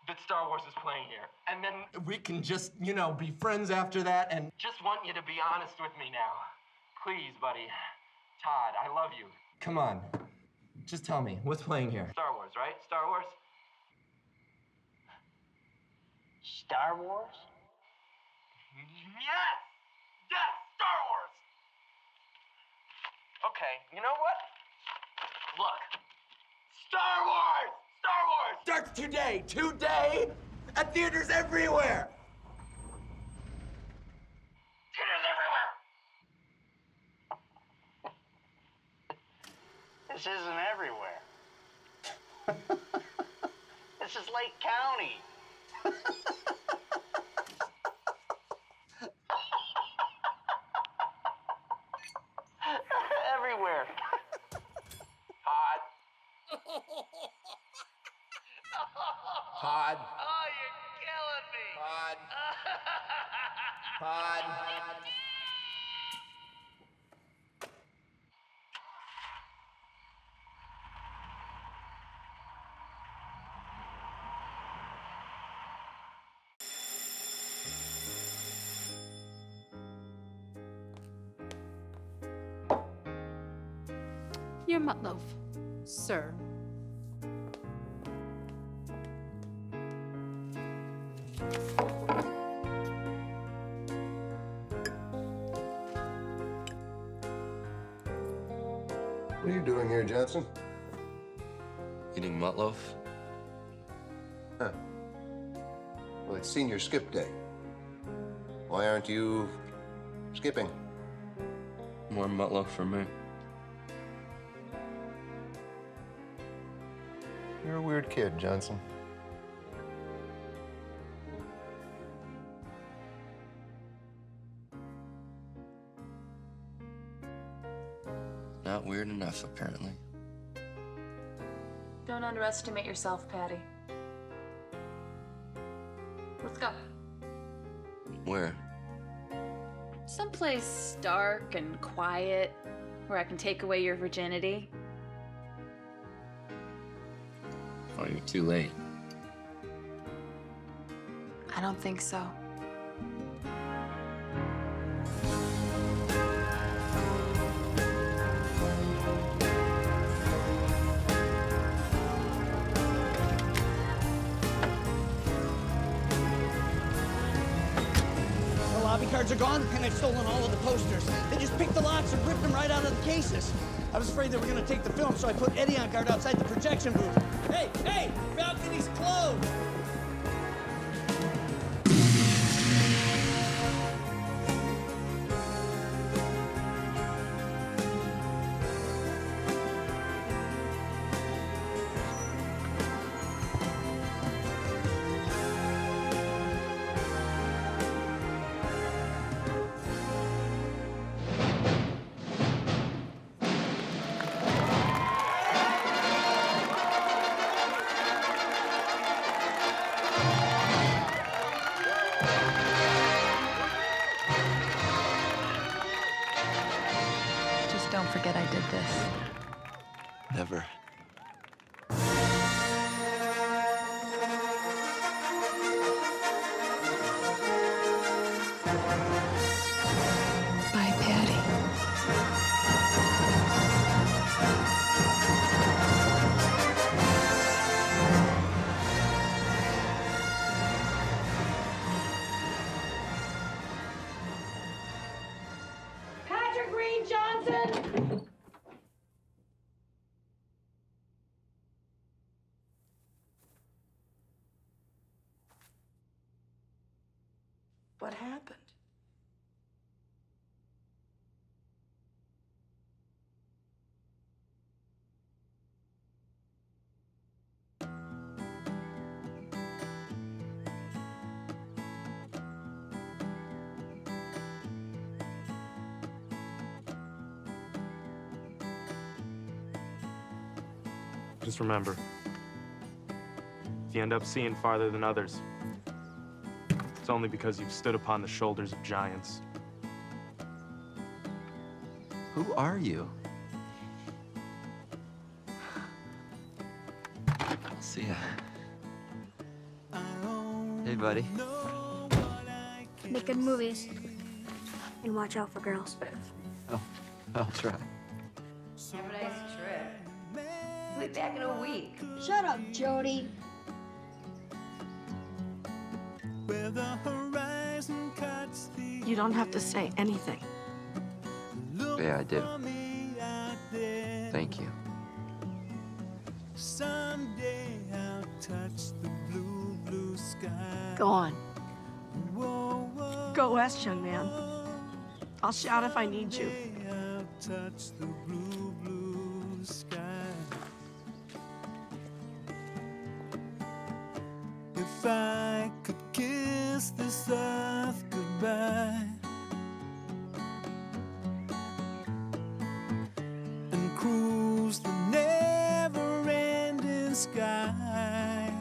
that Star Wars is playing here, and then we can just, be friends after that, and Just want you to be honest with me now. Please, buddy. Todd, I love you. come on. Just tell me, what's playing here? Star Wars, right? Star Wars? Star Wars? Yes! Yes! Star Wars! Okay, you know what? Look. Star Wars! Star Wars! Starts today! Today! At theaters everywhere! Theaters everywhere! This isn't everywhere. This is Lake County. Everywhere. Todd. Todd. Oh, you're killing me. Todd. Todd. Your Mutloaf, sir. What are you doing here, Johnson? Eating Mutloaf? Huh. Well, it's senior skip day. Why aren't you skipping? More Mutloaf for me. You're a weird kid, Johnson. Not weird enough, apparently. Don't underestimate yourself, Patty. Let's go. Where? Someplace dark and quiet where I can take away your virginity. Oh, you're too late. I don't think so. The lobby cards are gone, and they've stolen all of the posters. They just picked the locks and ripped them right out of the cases. I was afraid they were going to take the film, so I put Eddie on guard outside the projection booth. Hey, hey! Balcony's closed! Just don't forget I did this. Never. Bye, Patty. Patrick Reed Johnson! What happened? Just remember, if you end up seeing farther than others, it's only because you've stood upon the shoulders of giants. Who are you? See ya. Hey, buddy. Make good movies. And watch out for girls. Oh, I'll try. Have a nice trip. We'll be back in a week. Shut up, Jody. Where the horizon cuts the You don't have to say anything. Yeah, I do. Thank you. Someday I'll touch the blue, blue sky. Go on. Whoa, whoa, Go west, young man. I'll shout if I need you. I'll touch the blue, blue sky. If I could kiss this earth goodbye and cruise the never-ending sky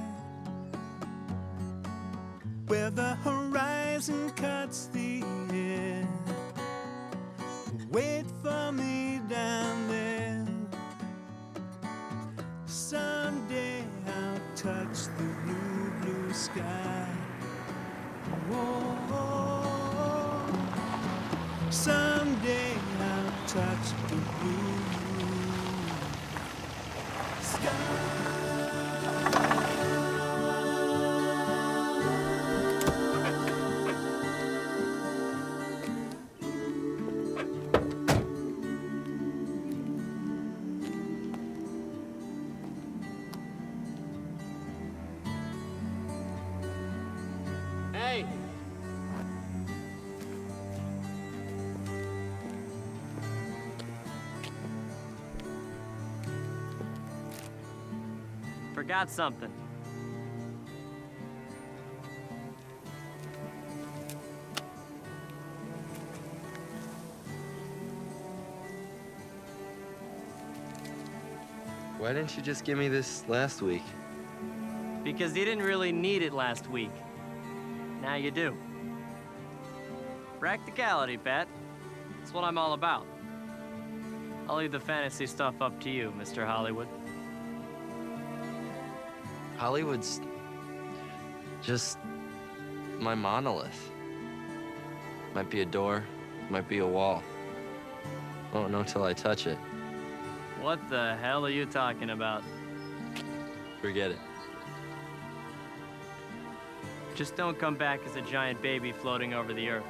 where the horizon cuts the air, wait for me down there. Someday I'll touch the blue, blue sky. Whoa. Someday I'll touch the blue, blue sky. Hey! Forgot something. Why didn't you just give me this last week? Because you didn't really need it last week. Now you do. Practicality, Pat. That's what I'm all about. I'll leave the fantasy stuff up to you, Mr. Hollywood. Hollywood's just my monolith. Might be a door, might be a wall. Won't know till I touch it. What the hell are you talking about? Forget it. Just don't come back as a giant baby floating over the earth.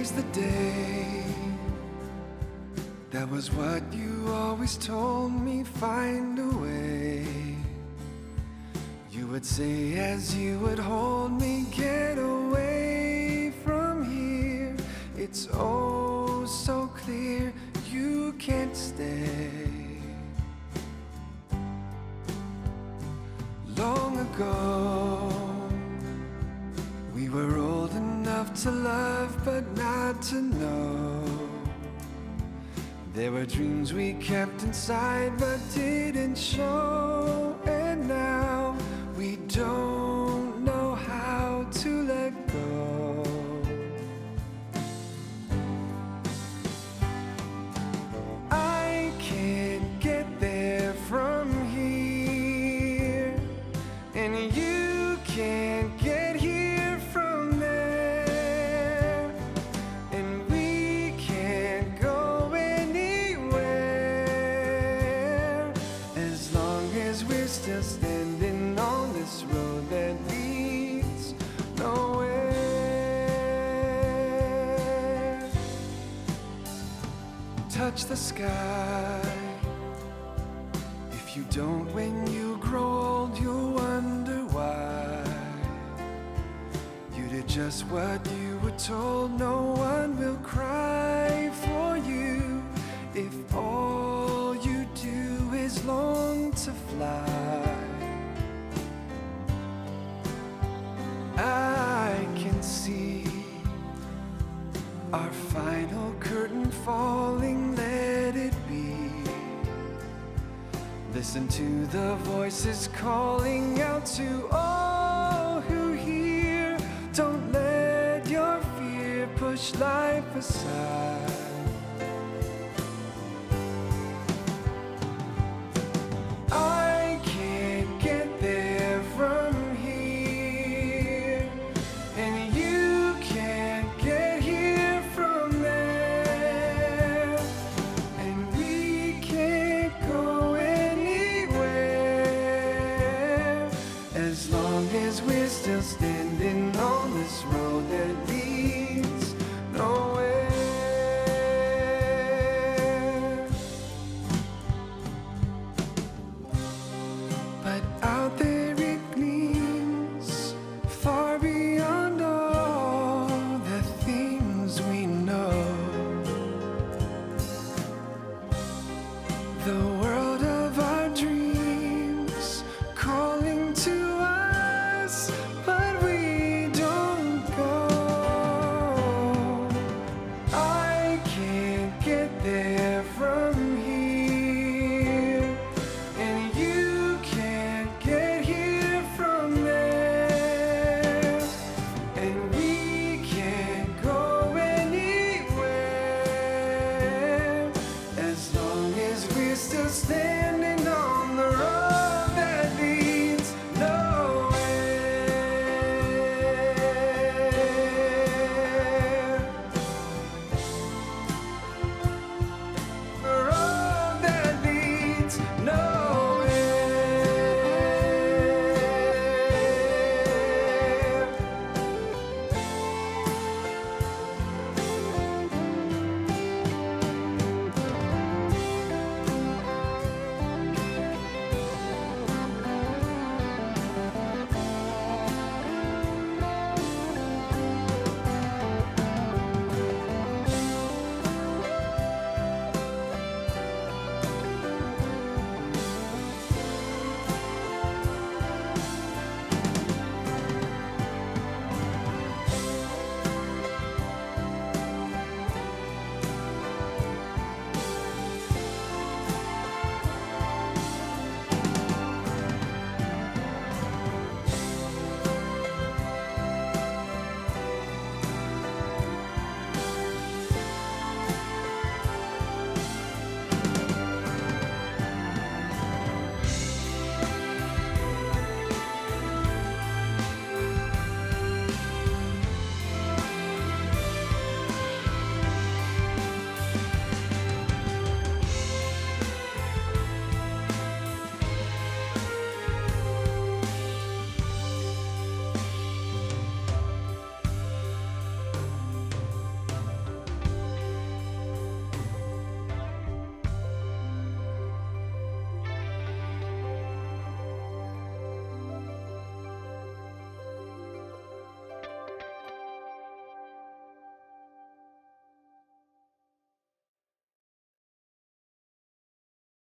Today's the day. That was what you always told me, find a way. You would say as you would hold me, get away from here. It's oh so clear you can't stay. Long ago, we were old enough to love but not to know. There were dreams we kept inside but didn't show. And now we don't know how to let go. I can't get there from here, and you can't get here from there, and we can't go anywhere as long as we're still standing on this road that leads nowhere. Touch the sky. If you don't, when you grow old, you'll wonder why you did just what you were told. No one will cry for you if all you do is long to fly. I can see our final curtain falling, let it be. Listen to the voices calling out to all who hear. Don't let your fear push life aside. I can't get there from here, and you can't get here from there, and we can't go anywhere as long as we're still standing on this road that leads nowhere. But out there it gleams, far beyond all the things we know. The world of our dreams calls